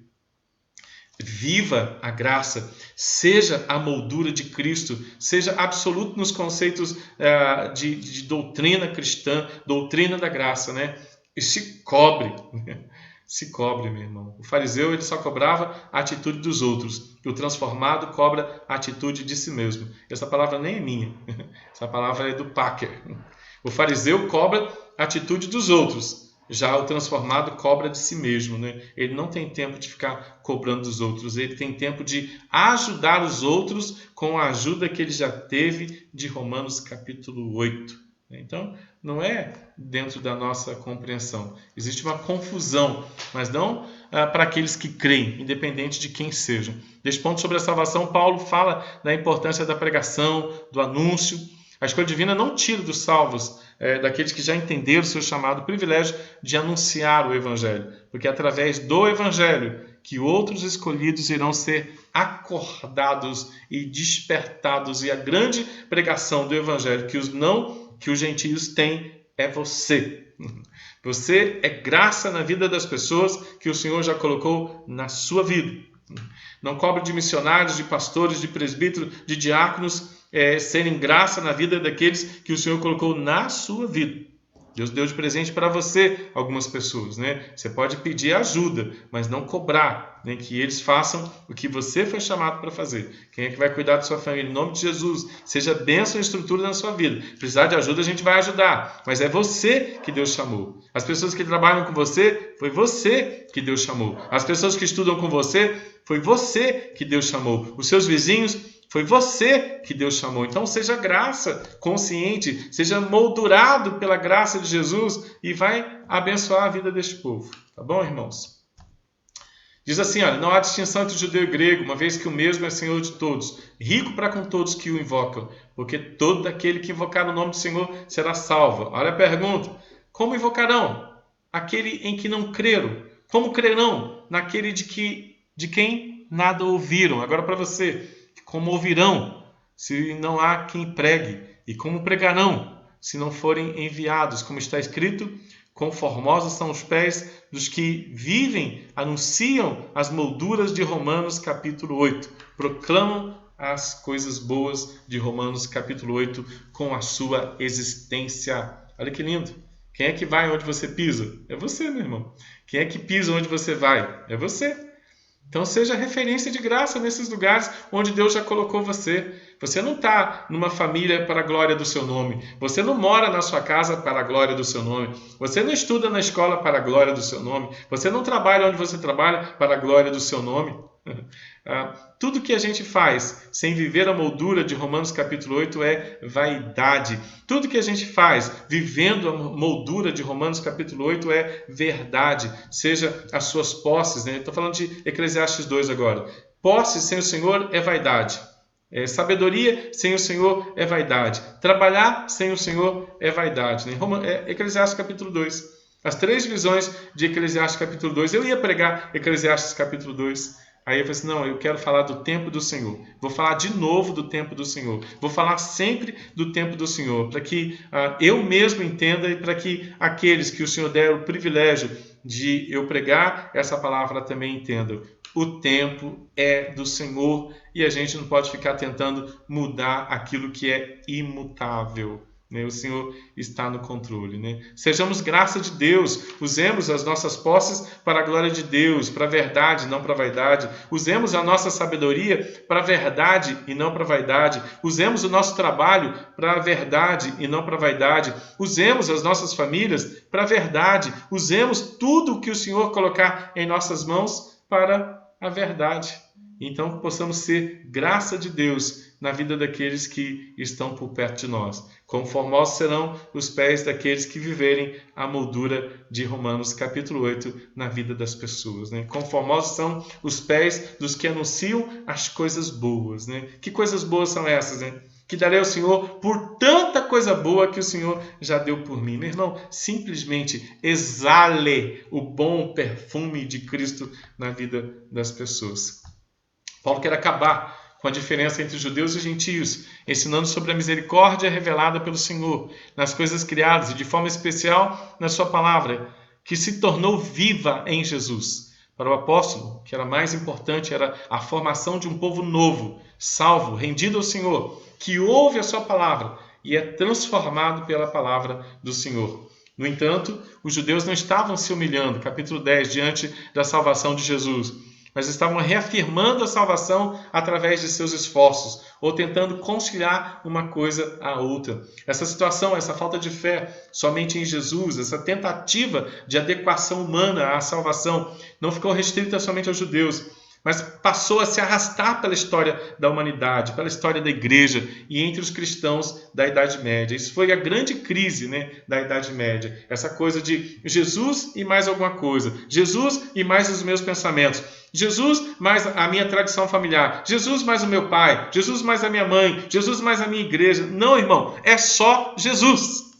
Viva a graça, seja a moldura de Cristo, seja absoluto nos conceitos de doutrina cristã, doutrina da graça, né? E se cobre, meu irmão. O fariseu ele só cobrava a atitude dos outros, e o transformado cobra a atitude de si mesmo. Essa palavra nem é minha, essa palavra é do Packer. O fariseu cobra a atitude dos outros, já o transformado cobra de si mesmo, né? Ele não tem tempo de ficar cobrando dos outros, ele tem tempo de ajudar os outros com a ajuda que ele já teve de Romanos capítulo 8. Então, não é dentro da nossa compreensão. Existe uma confusão, mas não para aqueles que creem, independente de quem sejam. Desse ponto sobre a salvação, Paulo fala da importância da pregação, do anúncio. A escolha divina não tira dos salvos, daqueles que já entenderam o seu chamado, o privilégio de anunciar o Evangelho. Porque é através do Evangelho que outros escolhidos irão ser acordados e despertados. E a grande pregação do Evangelho que os gentios têm é você. Você é graça na vida das pessoas que o Senhor já colocou na sua vida. Não cobre de missionários, de pastores, de presbíteros, de diáconos, serem graça na vida daqueles que o Senhor colocou na sua vida. Deus deu de presente para você algumas pessoas, né? Você pode pedir ajuda, mas não cobrar, né? Que eles façam o que você foi chamado para fazer. Quem é que vai cuidar da sua família? Em nome de Jesus, seja bênção e estrutura na sua vida. Precisar de ajuda, a gente vai ajudar, mas é você que Deus chamou. As pessoas que trabalham com você, foi você que Deus chamou. As pessoas que estudam com você, foi você que Deus chamou. Os seus vizinhos, foi você que Deus chamou. Então seja graça consciente, seja moldurado pela graça de Jesus e vai abençoar a vida deste povo. Tá bom, irmãos? Diz assim, olha, não há distinção entre judeu e grego, uma vez que o mesmo é Senhor de todos, rico para com todos que o invocam, porque todo aquele que invocar o nome do Senhor será salvo. Olha a pergunta, como invocarão aquele em que não creram? Como crerão naquele de quem nada ouviram? Agora para você, como ouvirão se não há quem pregue? E como pregarão se não forem enviados? Como está escrito, quão formosos são os pés dos que vivem, anunciam as molduras de Romanos capítulo 8, proclamam as coisas boas de Romanos capítulo 8 com a sua existência. Olha que lindo! Quem é que vai onde você pisa? É você, meu irmão. Quem é que pisa onde você vai? É você. Então seja referência de graça nesses lugares onde Deus já colocou você. Você não está numa família para a glória do seu nome. Você não mora na sua casa para a glória do seu nome. Você não estuda na escola para a glória do seu nome. Você não trabalha onde você trabalha para a glória do seu nome. Tudo que a gente faz sem viver a moldura de Romanos capítulo 8 é vaidade. Tudo que a gente faz vivendo a moldura de Romanos capítulo 8 é verdade. Seja as suas posses, né? Estou falando de Eclesiastes 2 agora. Posses sem o Senhor é vaidade. Sabedoria sem o Senhor é vaidade. Trabalhar sem o Senhor é vaidade, né? Eclesiastes capítulo 2. As 3 visões de Eclesiastes capítulo 2. Eu ia pregar Eclesiastes capítulo 2. Aí eu falei assim, não, eu quero falar do tempo do Senhor. Vou falar de novo do tempo do Senhor. Vou falar sempre do tempo do Senhor, para que eu mesmo entenda e para que aqueles que o Senhor der o privilégio de eu pregar essa palavra também entendam. O tempo é do Senhor e a gente não pode ficar tentando mudar aquilo que é imutável. O Senhor está no controle, né? Sejamos graça de Deus, usemos as nossas posses para a glória de Deus, para a verdade, não para a vaidade. Usemos a nossa sabedoria para a verdade e não para a vaidade. Usemos o nosso trabalho para a verdade e não para a vaidade. Usemos as nossas famílias para a verdade. Usemos tudo o que o Senhor colocar em nossas mãos para a verdade. Então, possamos ser graça de Deus na vida daqueles que estão por perto de nós. Quão formosos serão os pés daqueles que viverem a moldura de Romanos capítulo 8 na vida das pessoas, né? Quão formosos são os pés dos que anunciam as coisas boas, né? Que coisas boas são essas, né? Que darei ao Senhor por tanta coisa boa que o Senhor já deu por mim. Meu irmão, simplesmente exale o bom perfume de Cristo na vida das pessoas. Paulo quer acabar com a diferença entre judeus e gentios, ensinando sobre a misericórdia revelada pelo Senhor nas coisas criadas e de forma especial na sua palavra, que se tornou viva em Jesus. Para o apóstolo, o que era mais importante era a formação de um povo novo, salvo, rendido ao Senhor, que ouve a sua palavra e é transformado pela palavra do Senhor. No entanto, os judeus não estavam se humilhando, capítulo 10, diante da salvação de Jesus, mas estavam reafirmando a salvação através de seus esforços, ou tentando conciliar uma coisa à outra. Essa situação, essa falta de fé somente em Jesus, essa tentativa de adequação humana à salvação, não ficou restrita somente aos judeus, mas passou a se arrastar pela história da humanidade, pela história da igreja e entre os cristãos da Idade Média. Isso foi a grande crise, né, da Idade Média. Essa coisa de Jesus e mais alguma coisa. Jesus e mais os meus pensamentos. Jesus mais a minha tradição familiar. Jesus mais o meu pai. Jesus mais a minha mãe. Jesus mais a minha igreja. Não, irmão. É só Jesus.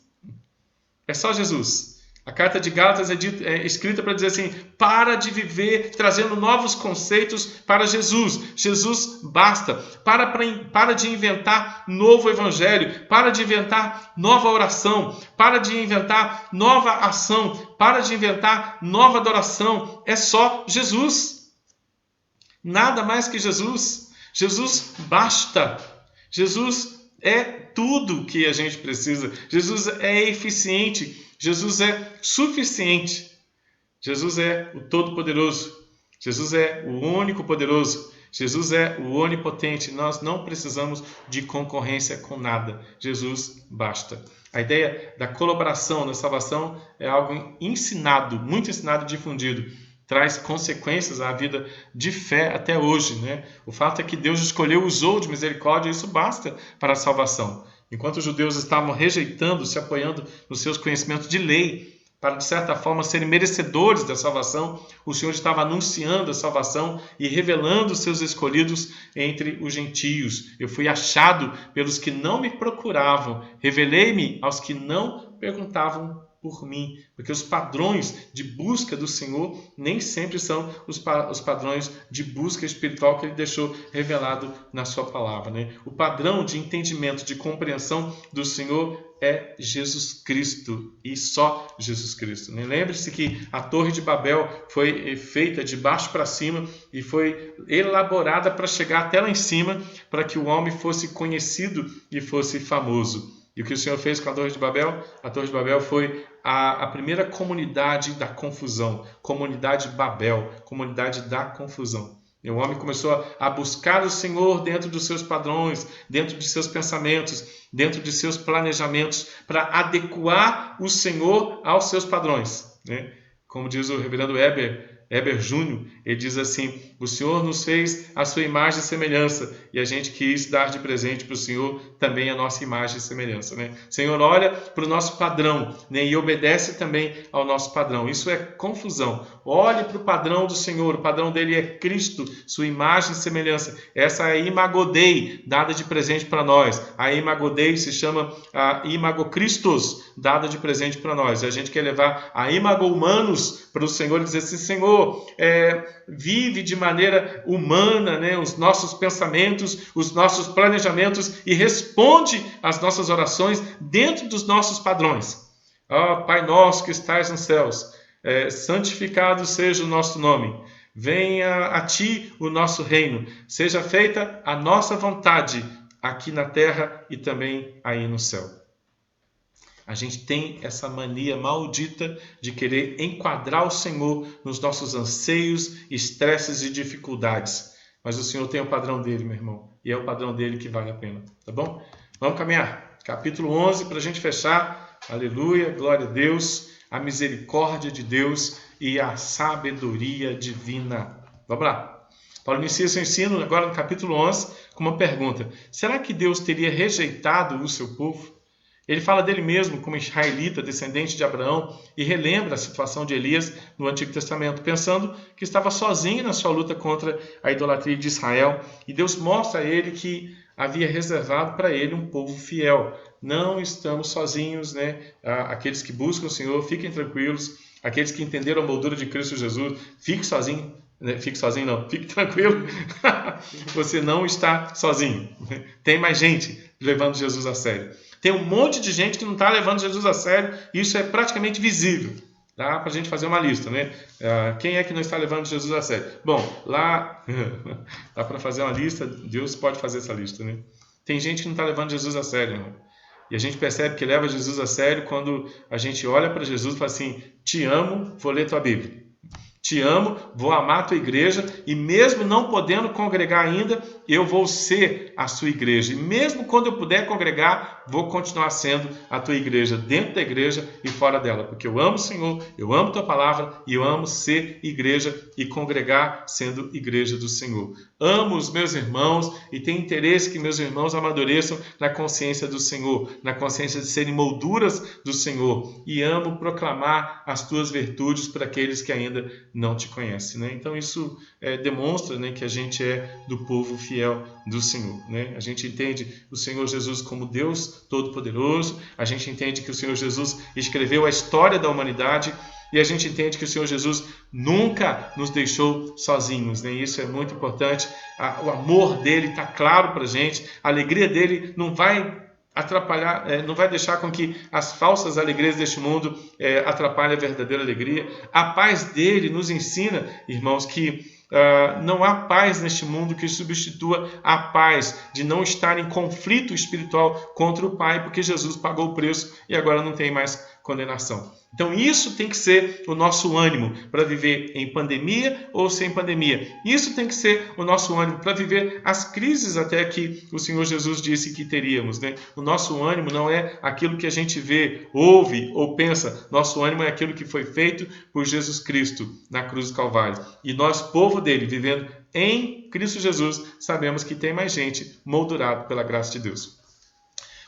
É só Jesus. A carta de Gálatas é escrita para dizer assim, para de viver trazendo novos conceitos para Jesus. Jesus basta. Para de inventar novo evangelho. Para de inventar nova oração. Para de inventar nova ação. Para de inventar nova adoração. É só Jesus. Nada mais que Jesus. Jesus basta. Jesus é tudo que a gente precisa. Jesus é eficiente. Jesus é suficiente. Jesus é o Todo-Poderoso. Jesus é o único poderoso. Jesus é o onipotente. Nós não precisamos de concorrência com nada. Jesus basta. A ideia da colaboração na salvação é algo ensinado, muito ensinado e difundido. Traz consequências à vida de fé até hoje, né? O fato é que Deus escolheu, usou de misericórdia, e isso basta para a salvação. Enquanto os judeus estavam rejeitando, se apoiando nos seus conhecimentos de lei, para de certa forma serem merecedores da salvação, o Senhor estava anunciando a salvação e revelando os seus escolhidos entre os gentios. Eu fui achado pelos que não me procuravam, revelei-me aos que não perguntavam por mim, porque os padrões de busca do Senhor nem sempre são os padrões de busca espiritual que Ele deixou revelado na sua palavra, né? O padrão de entendimento, de compreensão do Senhor é Jesus Cristo e só Jesus Cristo, né? Lembre-se que a Torre de Babel foi feita de baixo para cima e foi elaborada para chegar até lá em cima, para que o homem fosse conhecido e fosse famoso. E o que o Senhor fez com a Torre de Babel? A Torre de Babel foi a primeira comunidade da confusão, comunidade Babel, comunidade da confusão. E o homem começou a buscar o Senhor dentro dos seus padrões, dentro de seus pensamentos, dentro de seus planejamentos, para adequar o Senhor aos seus padrões, né? Como diz o reverendo Heber Júnior, ele diz assim: o Senhor nos fez a sua imagem e semelhança, e a gente quis dar de presente para o Senhor também a nossa imagem e semelhança, né? O Senhor olha para o nosso padrão, né, e obedece também ao nosso padrão. Isso é confusão. Olhe para o padrão do Senhor, o padrão dele é Cristo, sua imagem e semelhança. Essa é a Imago Dei, dada de presente para nós. A Imago Dei se chama a Imago Christus, dada de presente para nós. E a gente quer levar a Imago Humanus para o Senhor e dizer assim: Senhor, vive de maneira humana, né, os nossos pensamentos, os nossos planejamentos e responde às nossas orações dentro dos nossos padrões. Ó Pai nosso que estais nos céus, santificado seja o nosso nome. Venha a Ti o nosso reino. Seja feita a nossa vontade aqui na terra e também aí no céu. A gente tem essa mania maldita de querer enquadrar o Senhor nos nossos anseios, estresses e dificuldades. Mas o Senhor tem o padrão dele, meu irmão. E é o padrão dele que vale a pena. Tá bom? Vamos caminhar. Capítulo 11 para a gente fechar. Aleluia, glória a Deus, a misericórdia de Deus e a sabedoria divina. Vamos lá. Paulo inicia seu ensino agora no capítulo 11 com uma pergunta. Será que Deus teria rejeitado o seu povo? Ele fala dele mesmo como israelita, descendente de Abraão, e relembra a situação de Elias no Antigo Testamento, pensando que estava sozinho na sua luta contra a idolatria de Israel. E Deus mostra a ele que havia reservado para ele um povo fiel. Não estamos sozinhos, né? Aqueles que buscam o Senhor, fiquem tranquilos. Aqueles que entenderam a moldura de Cristo Jesus, fique sozinho. Fique sozinho não, fique tranquilo. Você não está sozinho. Tem mais gente levando Jesus a sério. Tem um monte de gente que não está levando Jesus a sério. Isso é praticamente visível. Dá para a gente fazer uma lista, né? Quem é que não está levando Jesus a sério? Bom, lá dá para fazer uma lista. Deus pode fazer essa lista, né? Tem gente que não está levando Jesus a sério, irmão. E a gente percebe que leva Jesus a sério quando a gente olha para Jesus e fala assim: te amo, vou ler tua Bíblia. Te amo, vou amar a tua igreja e mesmo não podendo congregar ainda, eu vou ser a sua igreja. E mesmo quando eu puder congregar, vou continuar sendo a tua igreja, dentro da igreja e fora dela. Porque eu amo o Senhor, eu amo tua palavra e eu amo ser igreja e congregar sendo igreja do Senhor. Amo os meus irmãos e tenho interesse que meus irmãos amadureçam na consciência do Senhor, na consciência de serem molduras do Senhor. E amo proclamar as tuas virtudes para aqueles que ainda não te conhecem, né? Então isso demonstra, né, que a gente é do povo fiel do Senhor, né? A gente entende o Senhor Jesus como Deus Todo-Poderoso, a gente entende que o Senhor Jesus escreveu a história da humanidade e a gente entende que o Senhor Jesus nunca nos deixou sozinhos, né? Isso é muito importante. O amor dele está claro para a gente, a alegria dele não vai atrapalhar, não vai deixar com que as falsas alegrias deste mundo atrapalhem a verdadeira alegria. A paz dele nos ensina, irmãos, que não há paz neste mundo que substitua a paz de não estar em conflito espiritual contra o Pai, porque Jesus pagou o preço e agora não tem mais condenação. Então isso tem que ser o nosso ânimo para viver em pandemia ou sem pandemia. Isso tem que ser o nosso ânimo para viver as crises até que o Senhor Jesus disse que teríamos, né? O nosso ânimo não é aquilo que a gente vê, ouve ou pensa. Nosso ânimo é aquilo que foi feito por Jesus Cristo na cruz do Calvário. E nós, povo dele, vivendo em Cristo Jesus, sabemos que tem mais gente moldurado pela graça de Deus.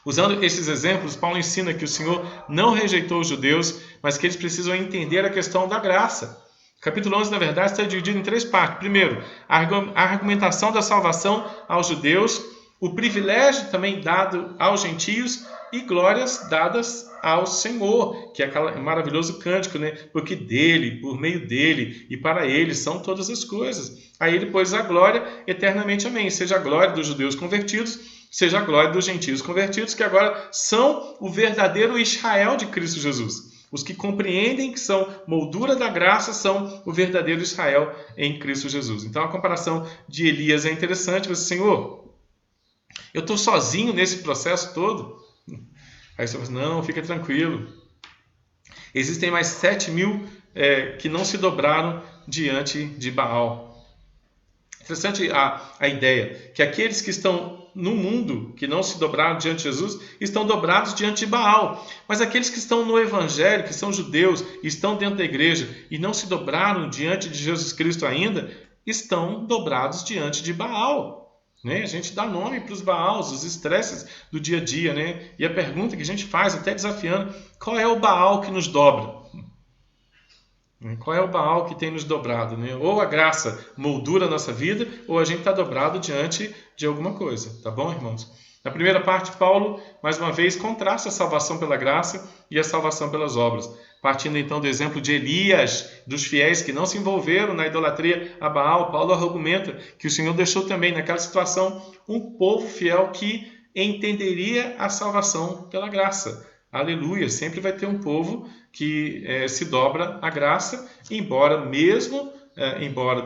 Usando esses exemplos, Paulo ensina que o Senhor não rejeitou os judeus, mas que eles precisam entender a questão da graça. O capítulo 11, na verdade, está dividido em 3 partes. Primeiro, a argumentação da salvação aos judeus, o privilégio também dado aos gentios e glórias dadas ao Senhor, que é aquele maravilhoso cântico, né? Porque dele, por meio dele e para ele são todas as coisas. Aí ele pôs a glória eternamente, amém. Seja a glória dos judeus convertidos, seja a glória dos gentios convertidos, que agora são o verdadeiro Israel de Cristo Jesus. Os que compreendem que são moldura da graça são o verdadeiro Israel em Cristo Jesus. Então a comparação de Elias é interessante. Você, Senhor, eu estou sozinho nesse processo todo? Aí você fala, não, fica tranquilo. Existem mais 7.000 que não se dobraram diante de Baal. Interessante a ideia que aqueles que estão no mundo, que não se dobraram diante de Jesus, estão dobrados diante de Baal. Mas aqueles que estão no Evangelho, que são judeus, estão dentro da igreja e não se dobraram diante de Jesus Cristo ainda, estão dobrados diante de Baal. Né? A gente dá nome para os Baals, os estresses do dia a dia. Né? E a pergunta que a gente faz, até desafiando, qual é o Baal que nos dobra? Qual é o Baal que tem nos dobrado? Né? Ou a graça moldura a nossa vida, ou a gente está dobrado diante de alguma coisa. Tá bom, irmãos? Na primeira parte, Paulo, mais uma vez, contrasta a salvação pela graça e a salvação pelas obras. Partindo então do exemplo de Elias, dos fiéis que não se envolveram na idolatria a Baal, Paulo argumenta que o Senhor deixou também naquela situação um povo fiel que entenderia a salvação pela graça. Aleluia! Sempre vai ter um povo que se dobra à graça, embora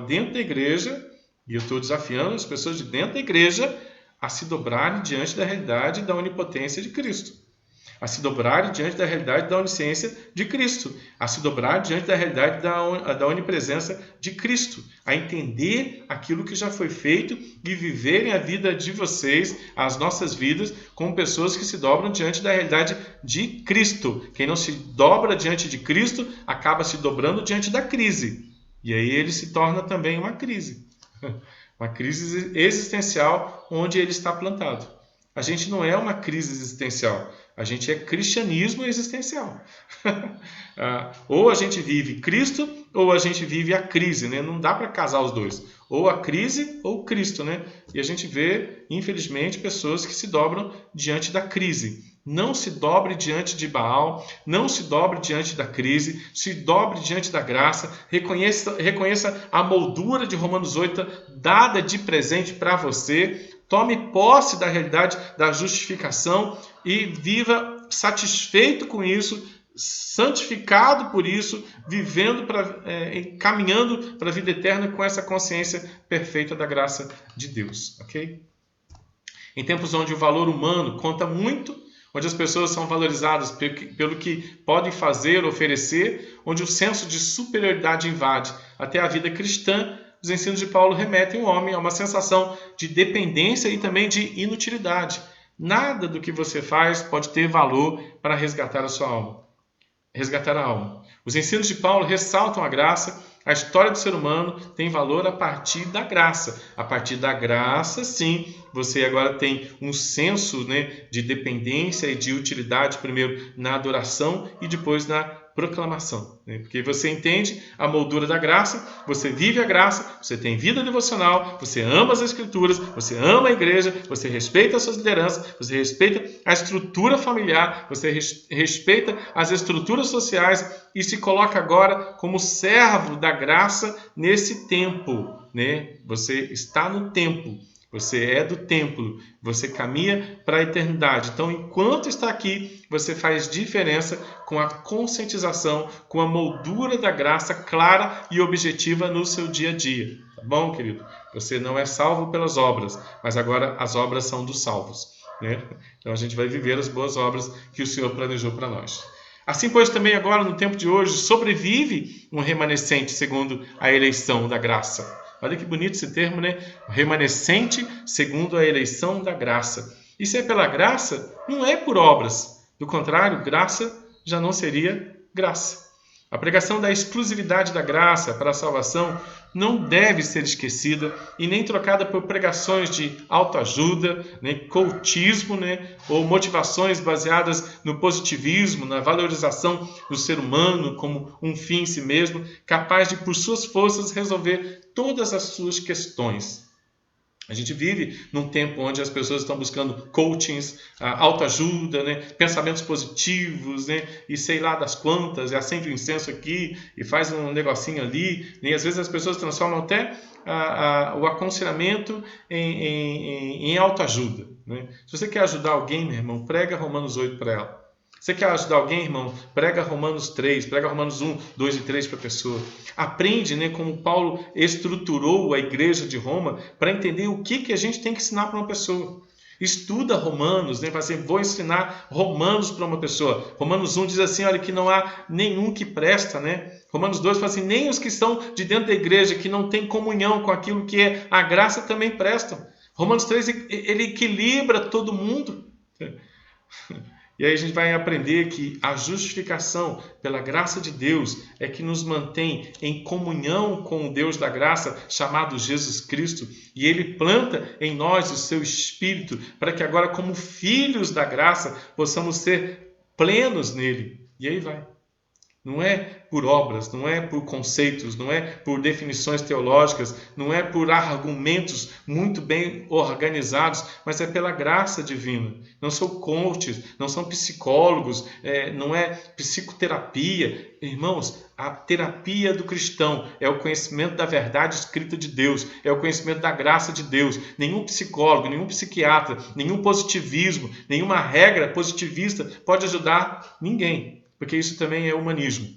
dentro da igreja, e eu estou desafiando as pessoas de dentro da igreja a se dobrarem diante da realidade da onipotência de Cristo, a se dobrarem diante da realidade da onisciência de Cristo, a se dobrar diante da realidade da onipresença de Cristo, a entender aquilo que já foi feito e viverem a vida de vocês, as nossas vidas, como pessoas que se dobram diante da realidade de Cristo. Quem não se dobra diante de Cristo acaba se dobrando diante da crise. E aí ele se torna também uma crise. Uma crise existencial onde ele está plantado. A gente não é uma crise existencial. A gente é cristianismo existencial. Ou a gente vive Cristo, ou a gente vive a crise. Né? Não dá para casar os dois. Ou a crise, ou Cristo. Né? E a gente vê, infelizmente, pessoas que se dobram diante da crise. Não se dobre diante de Baal, não se dobre diante da crise, se dobre diante da graça, reconheça a moldura de Romanos 8 dada de presente para você, tome posse da realidade da justificação e viva satisfeito com isso, santificado por isso, vivendo, caminhando para a vida eterna com essa consciência perfeita da graça de Deus. Ok? Em tempos onde o valor humano conta muito, onde as pessoas são valorizadas pelo que podem fazer, oferecer, onde o senso de superioridade invade até a vida cristã, os ensinos de Paulo remetem o homem a uma sensação de dependência e também de inutilidade. Nada do que você faz pode ter valor para resgatar a sua alma. Resgatar a alma. Os ensinos de Paulo ressaltam a graça. A história do ser humano tem valor a partir da graça. A partir da graça, sim, você agora tem um senso, né, de dependência e de utilidade, primeiro na adoração e depois na proclamação. Né? Porque você entende a moldura da graça, você vive a graça, você tem vida devocional, você ama as Escrituras, você ama a igreja, você respeita as suas lideranças, você respeita a estrutura familiar, você respeita as estruturas sociais e se coloca agora como servo da graça nesse tempo. Né? Você está no templo. Você é do templo, você caminha para a eternidade. Então, enquanto está aqui, você faz diferença com a conscientização, com a moldura da graça clara e objetiva no seu dia a dia. Tá bom, querido? Você não é salvo pelas obras, mas agora as obras são dos salvos. Né? Então, a gente vai viver as boas obras que o Senhor planejou para nós. Assim, pois, também agora, no tempo de hoje, sobrevive um remanescente segundo a eleição da graça. Olha que bonito esse termo, né? Remanescente segundo a eleição da graça. E se é pela graça, não é por obras. Do contrário, graça já não seria graça. A pregação da exclusividade da graça para a salvação não deve ser esquecida e nem trocada por pregações de autoajuda, coachismo, ou motivações baseadas no positivismo, na valorização do ser humano como um fim em si mesmo, capaz de, por suas forças, resolver todas as suas questões. A gente vive num tempo onde as pessoas estão buscando coachings, autoajuda, pensamentos positivos, e sei lá das quantas, e acende um incenso aqui e faz um negocinho ali. E às vezes as pessoas transformam até o aconselhamento em autoajuda. Se você quer ajudar alguém, meu irmão, prega Romanos 8 para ela. Você quer ajudar alguém, irmão? Prega Romanos 3, prega Romanos 1, 2 e 3 para a pessoa. Aprende como Paulo estruturou a igreja de Roma para entender o que a gente tem que ensinar para uma pessoa. Estuda Romanos, vai assim, vou ensinar Romanos para uma pessoa. Romanos 1 diz assim, olha, que não há nenhum que presta, Romanos 2 fala assim, nem os que estão de dentro da igreja, que não têm comunhão com aquilo que é a graça, também prestam. Romanos 3, ele equilibra todo mundo. E aí a gente vai aprender que a justificação pela graça de Deus é que nos mantém em comunhão com o Deus da graça, chamado Jesus Cristo, e Ele planta em nós o seu Espírito, para que agora, como filhos da graça, possamos ser plenos nele. E aí vai. Não é por obras, não é por conceitos, não é por definições teológicas, não é por argumentos muito bem organizados, mas é pela graça divina. Não são coaches, não são psicólogos, não é psicoterapia. Irmãos, a terapia do cristão é o conhecimento da verdade escrita de Deus, é o conhecimento da graça de Deus. Nenhum psicólogo, nenhum psiquiatra, nenhum positivismo, nenhuma regra positivista pode ajudar ninguém. Porque isso também é humanismo.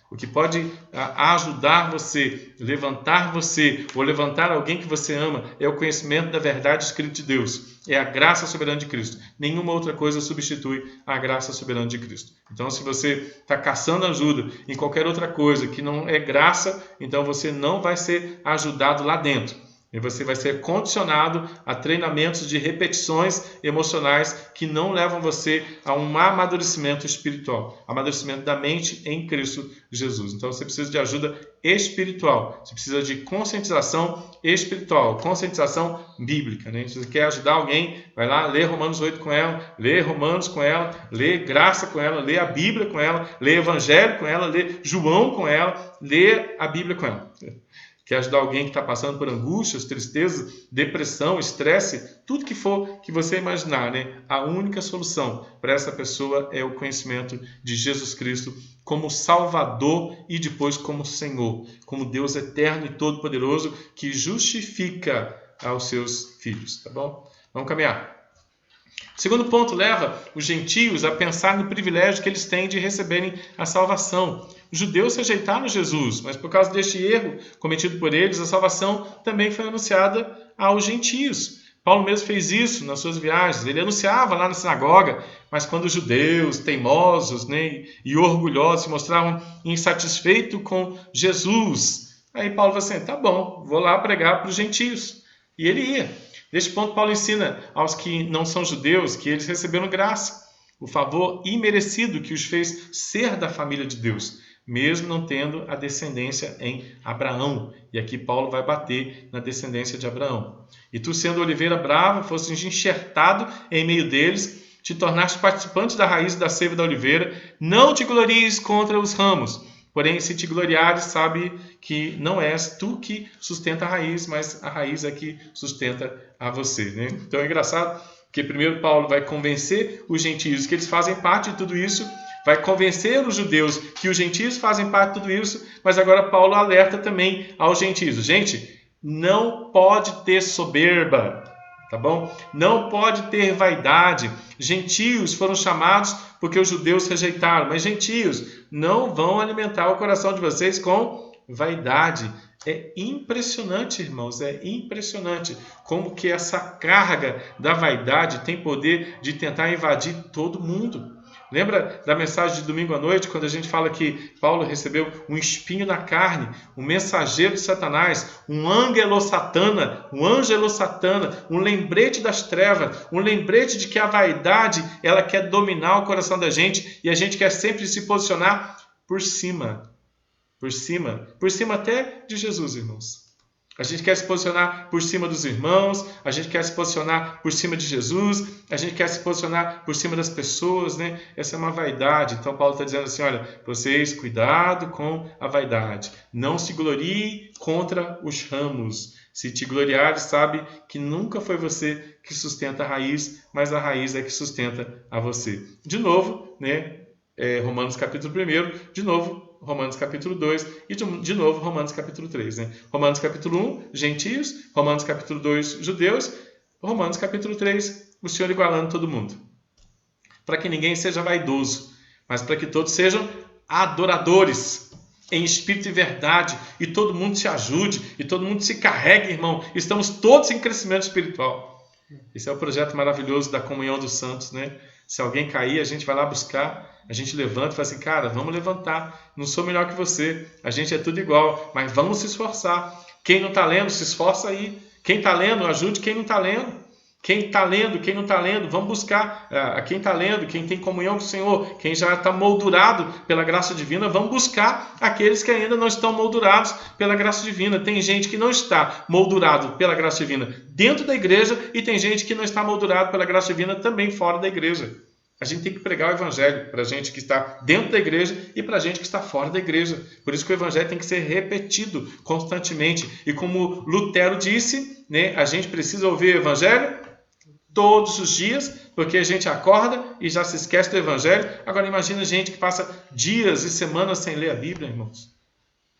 O que pode ajudar você, levantar você ou levantar alguém que você ama é o conhecimento da verdade escrita de Deus. É a graça soberana de Cristo. Nenhuma outra coisa substitui a graça soberana de Cristo. Então, se você está caçando ajuda em qualquer outra coisa que não é graça, então você não vai ser ajudado lá dentro. E você vai ser condicionado a treinamentos de repetições emocionais que não levam você a um amadurecimento espiritual, amadurecimento da mente em Cristo Jesus. Então você precisa de ajuda espiritual, você precisa de conscientização espiritual, conscientização bíblica. Se você quer ajudar alguém, vai lá, lê Romanos 8 com ela, lê Romanos com ela, lê graça com ela, lê a Bíblia com ela, lê Evangelho com ela, lê João com ela, lê a Bíblia com ela. Quer ajudar alguém que está passando por angústias, tristezas, depressão, estresse, tudo que for que você imaginar, a única solução para essa pessoa é o conhecimento de Jesus Cristo como Salvador e depois como Senhor, como Deus eterno e todo-poderoso que justifica aos seus filhos, tá bom? Vamos caminhar. O segundo ponto leva os gentios a pensar no privilégio que eles têm de receberem a salvação. Os judeus rejeitaram Jesus, mas por causa deste erro cometido por eles, a salvação também foi anunciada aos gentios. Paulo mesmo fez isso nas suas viagens. Ele anunciava lá na sinagoga, mas quando os judeus, teimosos e orgulhosos, se mostravam insatisfeitos com Jesus, aí Paulo falou assim, tá bom, vou lá pregar para os gentios. E ele ia. Neste ponto, Paulo ensina aos que não são judeus que eles receberam graça, o favor imerecido que os fez ser da família de Deus, mesmo não tendo a descendência em Abraão. E aqui Paulo vai bater na descendência de Abraão. E tu, sendo oliveira brava, fosses enxertado em meio deles, te tornaste participante da raiz da seiva da oliveira, não te glories contra os ramos. Porém, se te gloriares, sabe que não és tu que sustenta a raiz, mas a raiz é que sustenta a você. Então é engraçado, porque primeiro Paulo vai convencer os gentios que eles fazem parte de tudo isso, vai convencer os judeus que os gentios fazem parte de tudo isso, mas agora Paulo alerta também aos gentios. Gente, não pode ter soberba, tá bom? Não pode ter vaidade. Gentios foram chamados porque os judeus rejeitaram, mas gentios não vão alimentar o coração de vocês com vaidade. É impressionante, irmãos, é impressionante como que essa carga da vaidade tem poder de tentar invadir todo mundo. Lembra da mensagem de domingo à noite, quando a gente fala que Paulo recebeu um espinho na carne, um mensageiro de Satanás, um ângelo satana, um lembrete das trevas, um lembrete de que a vaidade, ela quer dominar o coração da gente e a gente quer sempre se posicionar por cima até de Jesus, irmãos. A gente quer se posicionar por cima dos irmãos, a gente quer se posicionar por cima de Jesus, a gente quer se posicionar por cima das pessoas, né? Essa é uma vaidade. Então Paulo está dizendo assim, olha, vocês cuidado com a vaidade. Não se glorie contra os ramos. Se te gloriares, sabe que nunca foi você que sustenta a raiz, mas a raiz é que sustenta a você. De novo, né? Romanos capítulo 1, de novo, Romanos capítulo 2 e de novo Romanos capítulo 3. Né? Romanos capítulo 1, gentios. Romanos capítulo 2, judeus. Romanos capítulo 3, o Senhor igualando todo mundo. Para que ninguém seja vaidoso, mas para que todos sejam adoradores, em espírito e verdade, e todo mundo se ajude, e todo mundo se carregue, irmão. Estamos todos em crescimento espiritual. Esse é o projeto maravilhoso da comunhão dos santos, né? Se alguém cair, a gente vai lá buscar, a gente levanta e fala assim, cara, vamos levantar, não sou melhor que você, a gente é tudo igual, mas vamos se esforçar. Quem não está lendo, se esforça aí. Quem está lendo, ajude quem não está lendo. Quem está lendo, quem não está lendo, vamos buscar quem está lendo, quem tem comunhão com o Senhor, quem já está moldurado pela graça divina, vamos buscar aqueles que ainda não estão moldurados pela graça divina. Tem gente que não está moldurado pela graça divina dentro da igreja e tem gente que não está moldurado pela graça divina também fora da igreja. A gente tem que pregar o evangelho para a gente que está dentro da igreja e para a gente que está fora da igreja. Por isso que o evangelho tem que ser repetido constantemente. E como Lutero disse, né, a gente precisa ouvir o evangelho todos os dias, porque a gente acorda e já se esquece do evangelho. Agora imagina gente que passa dias e semanas sem ler a Bíblia, irmãos.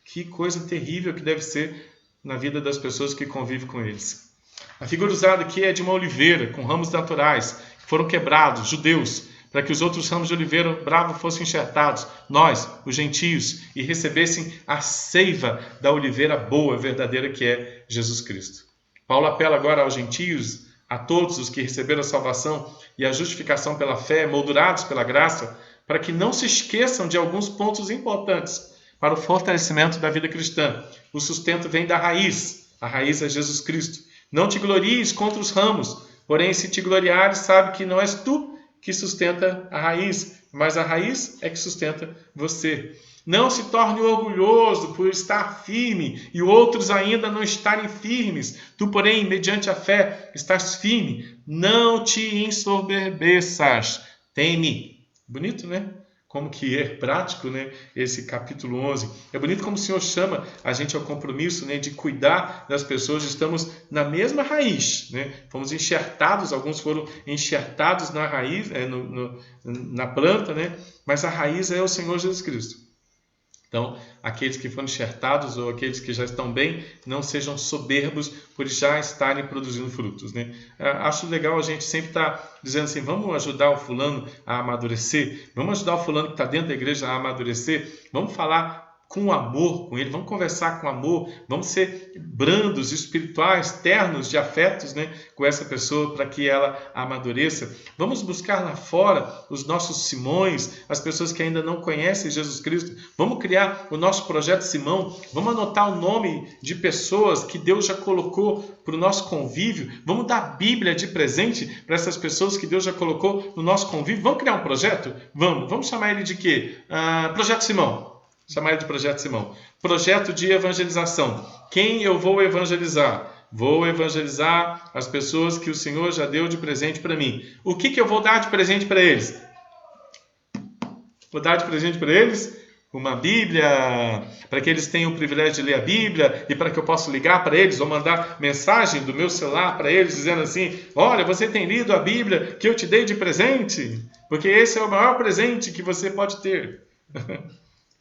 Que coisa terrível que deve ser na vida das pessoas que convivem com eles. A figura usada aqui é de uma oliveira com ramos naturais, que foram quebrados, judeus, para que os outros ramos de oliveira bravo fossem enxertados, nós, os gentios, e recebessem a seiva da oliveira boa, verdadeira, que é Jesus Cristo. Paulo apela agora aos gentios, a todos os que receberam a salvação e a justificação pela fé, moldurados pela graça, para que não se esqueçam de alguns pontos importantes para o fortalecimento da vida cristã. O sustento vem da raiz, a raiz é Jesus Cristo. Não te glories contra os ramos, porém se te gloriares, sabe que não és tu que sustenta a raiz, mas a raiz é que sustenta você. Não se torne orgulhoso por estar firme e outros ainda não estarem firmes. Tu, porém, mediante a fé, estás firme. Não te ensoberbeças. Teme. Bonito, né? Como que é prático, né? Esse capítulo 11. É bonito como o Senhor chama a gente ao compromisso, né? De cuidar das pessoas. Estamos na mesma raiz, né? Fomos enxertados, alguns foram enxertados na raiz, na planta, né? Mas a raiz é o Senhor Jesus Cristo. Então, aqueles que foram enxertados ou aqueles que já estão bem, não sejam soberbos por já estarem produzindo frutos, né? Acho legal a gente sempre estar dizendo assim, vamos ajudar o fulano a amadurecer, vamos ajudar o fulano que está dentro da igreja a amadurecer, vamos falar com amor com ele, vamos conversar com amor, vamos ser brandos, espirituais, ternos de afetos, né, com essa pessoa para que ela amadureça. Vamos buscar lá fora os nossos Simões, as pessoas que ainda não conhecem Jesus Cristo. Vamos criar o nosso projeto Simão, vamos anotar o nome de pessoas que Deus já colocou para o nosso convívio, vamos dar a Bíblia de presente para essas pessoas que Deus já colocou no nosso convívio. Vamos criar um projeto? Vamos chamar ele de quê? Projeto Simão. Chamar ele de Projeto Simão. Projeto de evangelização. Quem eu vou evangelizar? Vou evangelizar as pessoas que o Senhor já deu de presente para mim. O que eu vou dar de presente para eles? Vou dar de presente para eles uma Bíblia, para que eles tenham o privilégio de ler a Bíblia e para que eu possa ligar para eles ou mandar mensagem do meu celular para eles dizendo assim, olha, você tem lido a Bíblia que eu te dei de presente? Porque esse é o maior presente que você pode ter.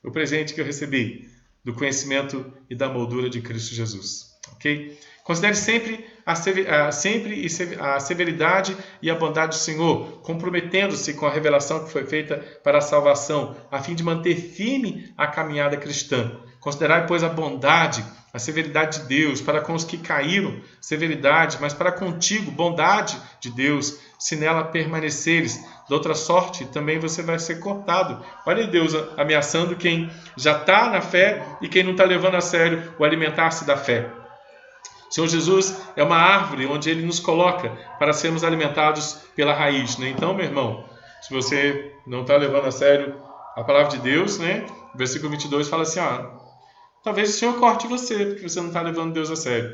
O presente que eu recebi do conhecimento e da moldura de Cristo Jesus. Ok? Considere sempre a severidade e a bondade do Senhor, comprometendo-se com a revelação que foi feita para a salvação, a fim de manter firme a caminhada cristã. Considerai, pois, a bondade, a severidade de Deus, para com os que caíram, severidade, mas para contigo, bondade de Deus, se nela permaneceres. De outra sorte, também você vai ser cortado. Olha Deus ameaçando quem já está na fé e quem não está levando a sério o alimentar-se da fé. O Senhor Jesus é uma árvore onde Ele nos coloca para sermos alimentados pela raiz, né? Então, meu irmão, se você não está levando a sério a palavra de Deus, né? O versículo 22 fala assim, talvez o Senhor corte você, porque você não está levando Deus a sério.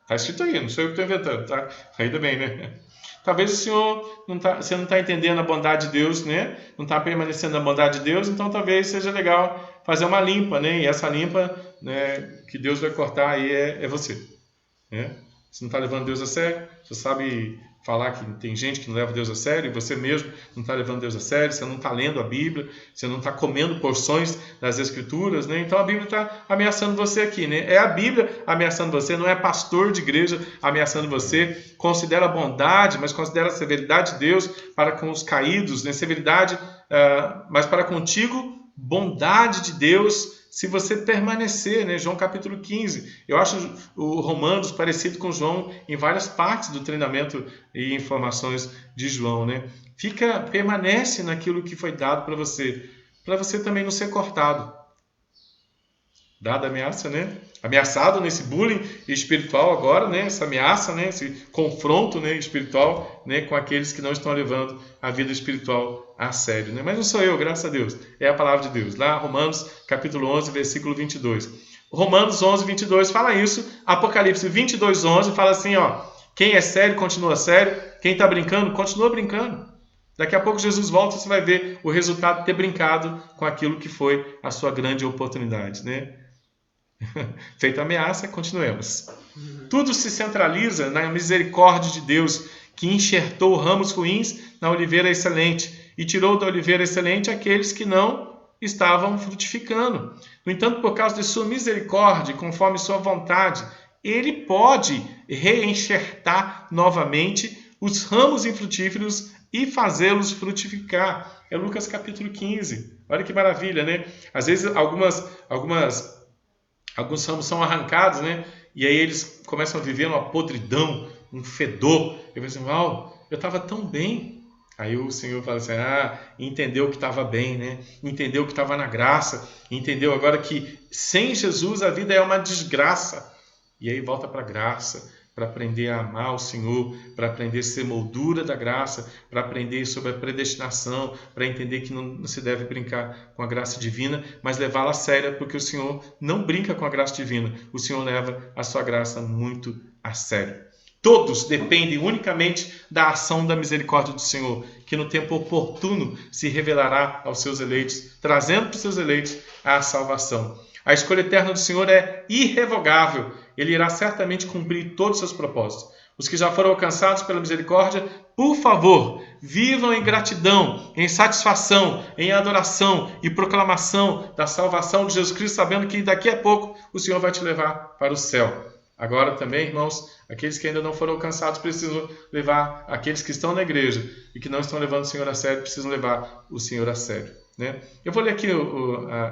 Está escrito aí, não sou eu que estou inventando, tá? Ainda bem, né? Talvez o Senhor você não está entendendo a bondade de Deus, né? Não está permanecendo na bondade de Deus, então talvez seja legal fazer uma limpa, né? E essa limpa, né, que Deus vai cortar aí é você, né? Você não está levando Deus a sério, você sabe falar que tem gente que não leva Deus a sério, e você mesmo não está levando Deus a sério, você não está lendo a Bíblia, você não está comendo porções das Escrituras, né? Então a Bíblia está ameaçando você aqui, né? É a Bíblia ameaçando você, não é pastor de igreja ameaçando você. Considera a bondade, mas considera a severidade de Deus para com os caídos, né? Severidade, mas para contigo, bondade de Deus, se você permanecer, né? João capítulo 15. Eu acho o Romanos parecido com João em várias partes do treinamento e informações de João, né? Permanece naquilo que foi dado para você também não ser cortado. Dada a ameaça, né? Ameaçado nesse bullying espiritual agora, né? Essa ameaça, né? Esse confronto, né? Espiritual, né? Com aqueles que não estão levando a vida espiritual a sério, né? Mas não sou eu, graças a Deus. É a palavra de Deus. Lá, Romanos, capítulo 11, versículo 22. Romanos 11, 22 fala isso. Apocalipse 22, 11 fala assim, quem é sério, continua sério. Quem está brincando, continua brincando. Daqui a pouco Jesus volta e você vai ver o resultado de ter brincado com aquilo que foi a sua grande oportunidade, né? Feita a ameaça, continuemos. Tudo se centraliza na misericórdia de Deus, que enxertou ramos ruins na oliveira excelente e tirou da oliveira excelente aqueles que não estavam frutificando. No entanto, por causa de sua misericórdia, conforme sua vontade, Ele pode reenxertar novamente os ramos infrutíferos e fazê-los frutificar. É Lucas capítulo 15. Olha que maravilha, né? Às vezes alguns ramos são arrancados, né? E aí eles começam a viver uma podridão, um fedor. Eu penso assim, eu estava tão bem. Aí o Senhor fala assim, entendeu que estava bem, né? Entendeu que estava na graça. Entendeu agora que sem Jesus a vida é uma desgraça. E aí volta para a graça, para aprender a amar o Senhor, para aprender a ser moldura da graça, para aprender sobre a predestinação, para entender que não se deve brincar com a graça divina, mas levá-la a sério, porque o Senhor não brinca com a graça divina, o Senhor leva a sua graça muito a sério. Todos dependem unicamente da ação da misericórdia do Senhor, que no tempo oportuno se revelará aos seus eleitos, trazendo para os seus eleitos a salvação. A escolha eterna do Senhor é irrevogável. Ele irá certamente cumprir todos os seus propósitos. Os que já foram alcançados pela misericórdia, por favor, vivam em gratidão, em satisfação, em adoração e proclamação da salvação de Jesus Cristo, sabendo que daqui a pouco o Senhor vai te levar para o céu. Agora também, irmãos, aqueles que ainda não foram alcançados precisam levar, aqueles que estão na igreja e que não estão levando o Senhor a sério, precisam levar o Senhor a sério, né? Eu vou ler aqui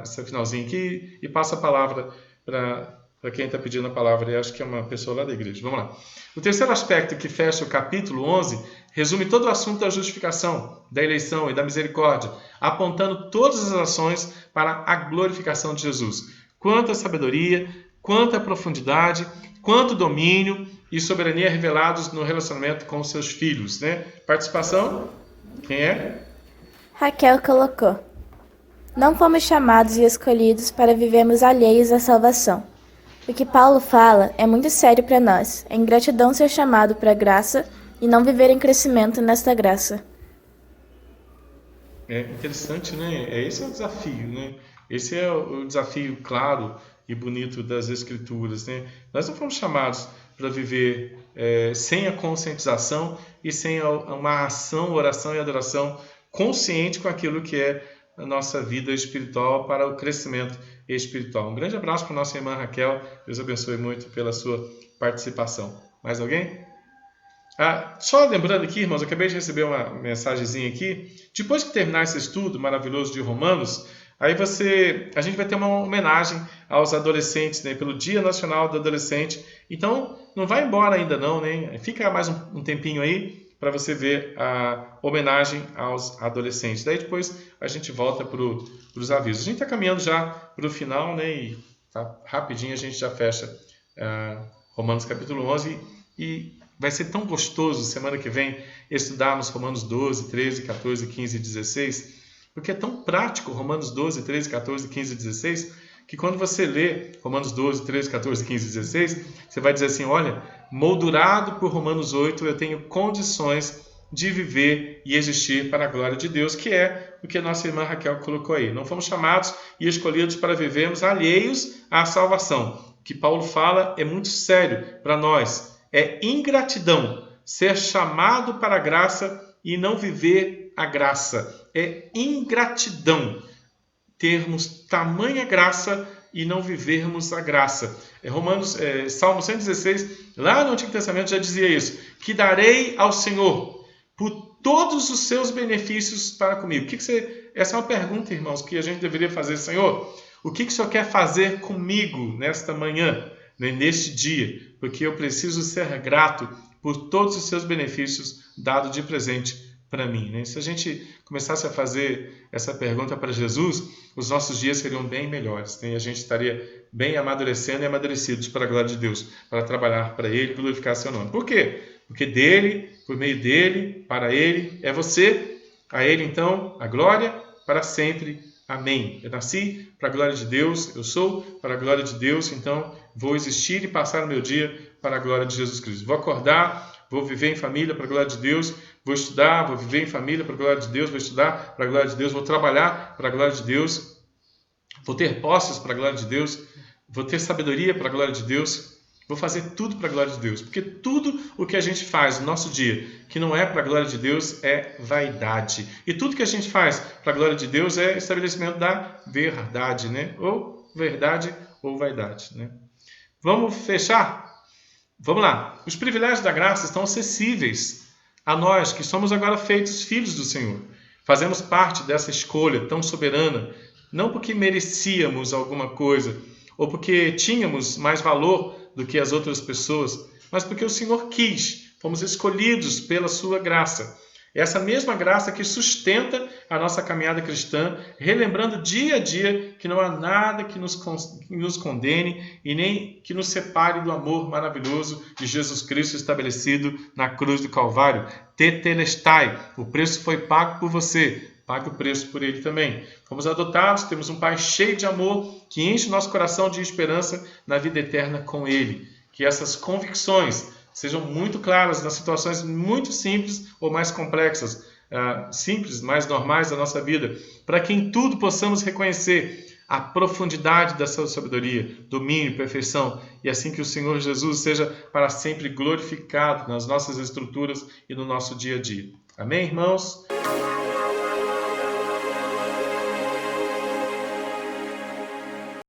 esse finalzinho aqui e passo a palavra para quem está pedindo a palavra, e acho que é uma pessoa lá da igreja. Vamos lá. O terceiro aspecto que fecha o capítulo 11 resume todo o assunto da justificação, da eleição e da misericórdia, apontando todas as ações para a glorificação de Jesus. Quanta sabedoria, quanta profundidade, quanto domínio e soberania revelados no relacionamento com os seus filhos, né? Participação? Quem é? Raquel colocou: não fomos chamados e escolhidos para vivermos alheios à salvação. O que Paulo fala é muito sério para nós. É ingratidão ser chamado para a graça e não viver em crescimento nesta graça. É interessante, né? Esse é o desafio, né? Esse é o desafio claro e bonito das Escrituras, né? Nós não fomos chamados para viver sem a conscientização e sem uma ação, oração e adoração consciente com aquilo que é a nossa vida espiritual para o crescimento espiritual. Um grande abraço para a nossa irmã Raquel. Deus abençoe muito pela sua participação. Mais alguém? Só lembrando aqui, irmãos, eu acabei de receber uma mensagenzinha aqui. Depois que terminar esse estudo maravilhoso de Romanos, Aí a gente vai ter uma homenagem aos adolescentes, né? Pelo Dia Nacional do Adolescente. Então, não vai embora ainda não, né? Fica mais um tempinho aí para você ver a homenagem aos adolescentes. Daí depois a gente volta para os avisos. A gente está caminhando já para o final, né? E rapidinho a gente já fecha Romanos capítulo 11 e vai ser tão gostoso semana que vem estudarmos Romanos 12, 13, 14, 15 e 16, porque é tão prático Romanos 12, 13, 14, 15 e 16, que quando você lê Romanos 12, 13, 14, 15 e 16, você vai dizer assim, olha, moldurado por Romanos 8, eu tenho condições de viver e existir para a glória de Deus, que é o que a nossa irmã Raquel colocou aí. Não fomos chamados e escolhidos para vivermos alheios à salvação. O que Paulo fala é muito sério para nós. É ingratidão ser chamado para a graça e não viver a graça. É ingratidão termos tamanha graça e não vivermos a graça. Salmo 116, lá no Antigo Testamento já dizia isso, que darei ao Senhor por todos os seus benefícios para comigo. Essa é uma pergunta, irmãos, que a gente deveria fazer. Senhor, o que o Senhor quer fazer comigo nesta manhã, né, neste dia? Porque eu preciso ser grato por todos os seus benefícios dados de presente para mim, né? Se a gente começasse a fazer essa pergunta para Jesus, os nossos dias seriam bem melhores, né? E a gente estaria bem amadurecendo e amadurecidos para a glória de Deus, para trabalhar para Ele, glorificar seu nome. Por quê? Porque dele, por meio dele, para Ele, é você, a Ele então, a glória para sempre. Amém. Eu nasci para a glória de Deus, eu sou para a glória de Deus, então vou existir e passar o meu dia para a glória de Jesus Cristo. Vou acordar, vou viver em família para a glória de Deus, vou estudar, vou viver em família para a glória de Deus, vou estudar para a glória de Deus, vou trabalhar para a glória de Deus, vou ter posses para a glória de Deus, vou ter sabedoria para a glória de Deus, vou fazer tudo para a glória de Deus, porque tudo o que a gente faz no nosso dia que não é para a glória de Deus é vaidade. E tudo que a gente faz para a glória de Deus é estabelecimento da verdade, né? Ou verdade ou vaidade, né? Vamos fechar? Vamos lá. Os privilégios da graça estão acessíveis a nós que somos agora feitos filhos do Senhor. Fazemos parte dessa escolha tão soberana, não porque merecíamos alguma coisa ou porque tínhamos mais valor do que as outras pessoas, mas porque o Senhor quis. Fomos escolhidos pela sua graça. Essa mesma graça que sustenta a nossa caminhada cristã, relembrando dia a dia que não há nada que nos condene e nem que nos separe do amor maravilhoso de Jesus Cristo estabelecido na cruz do Calvário. Tetelestai, o preço foi pago por você, pague o preço por ele também. Fomos adotados, temos um Pai cheio de amor que enche nosso coração de esperança na vida eterna com Ele. Que essas convicções sejam muito claras nas situações muito simples ou mais complexas, simples, mais normais da nossa vida, para que em tudo possamos reconhecer a profundidade da sua sabedoria, domínio, perfeição, e assim que o Senhor Jesus seja para sempre glorificado nas nossas estruturas e no nosso dia a dia. Amém, irmãos?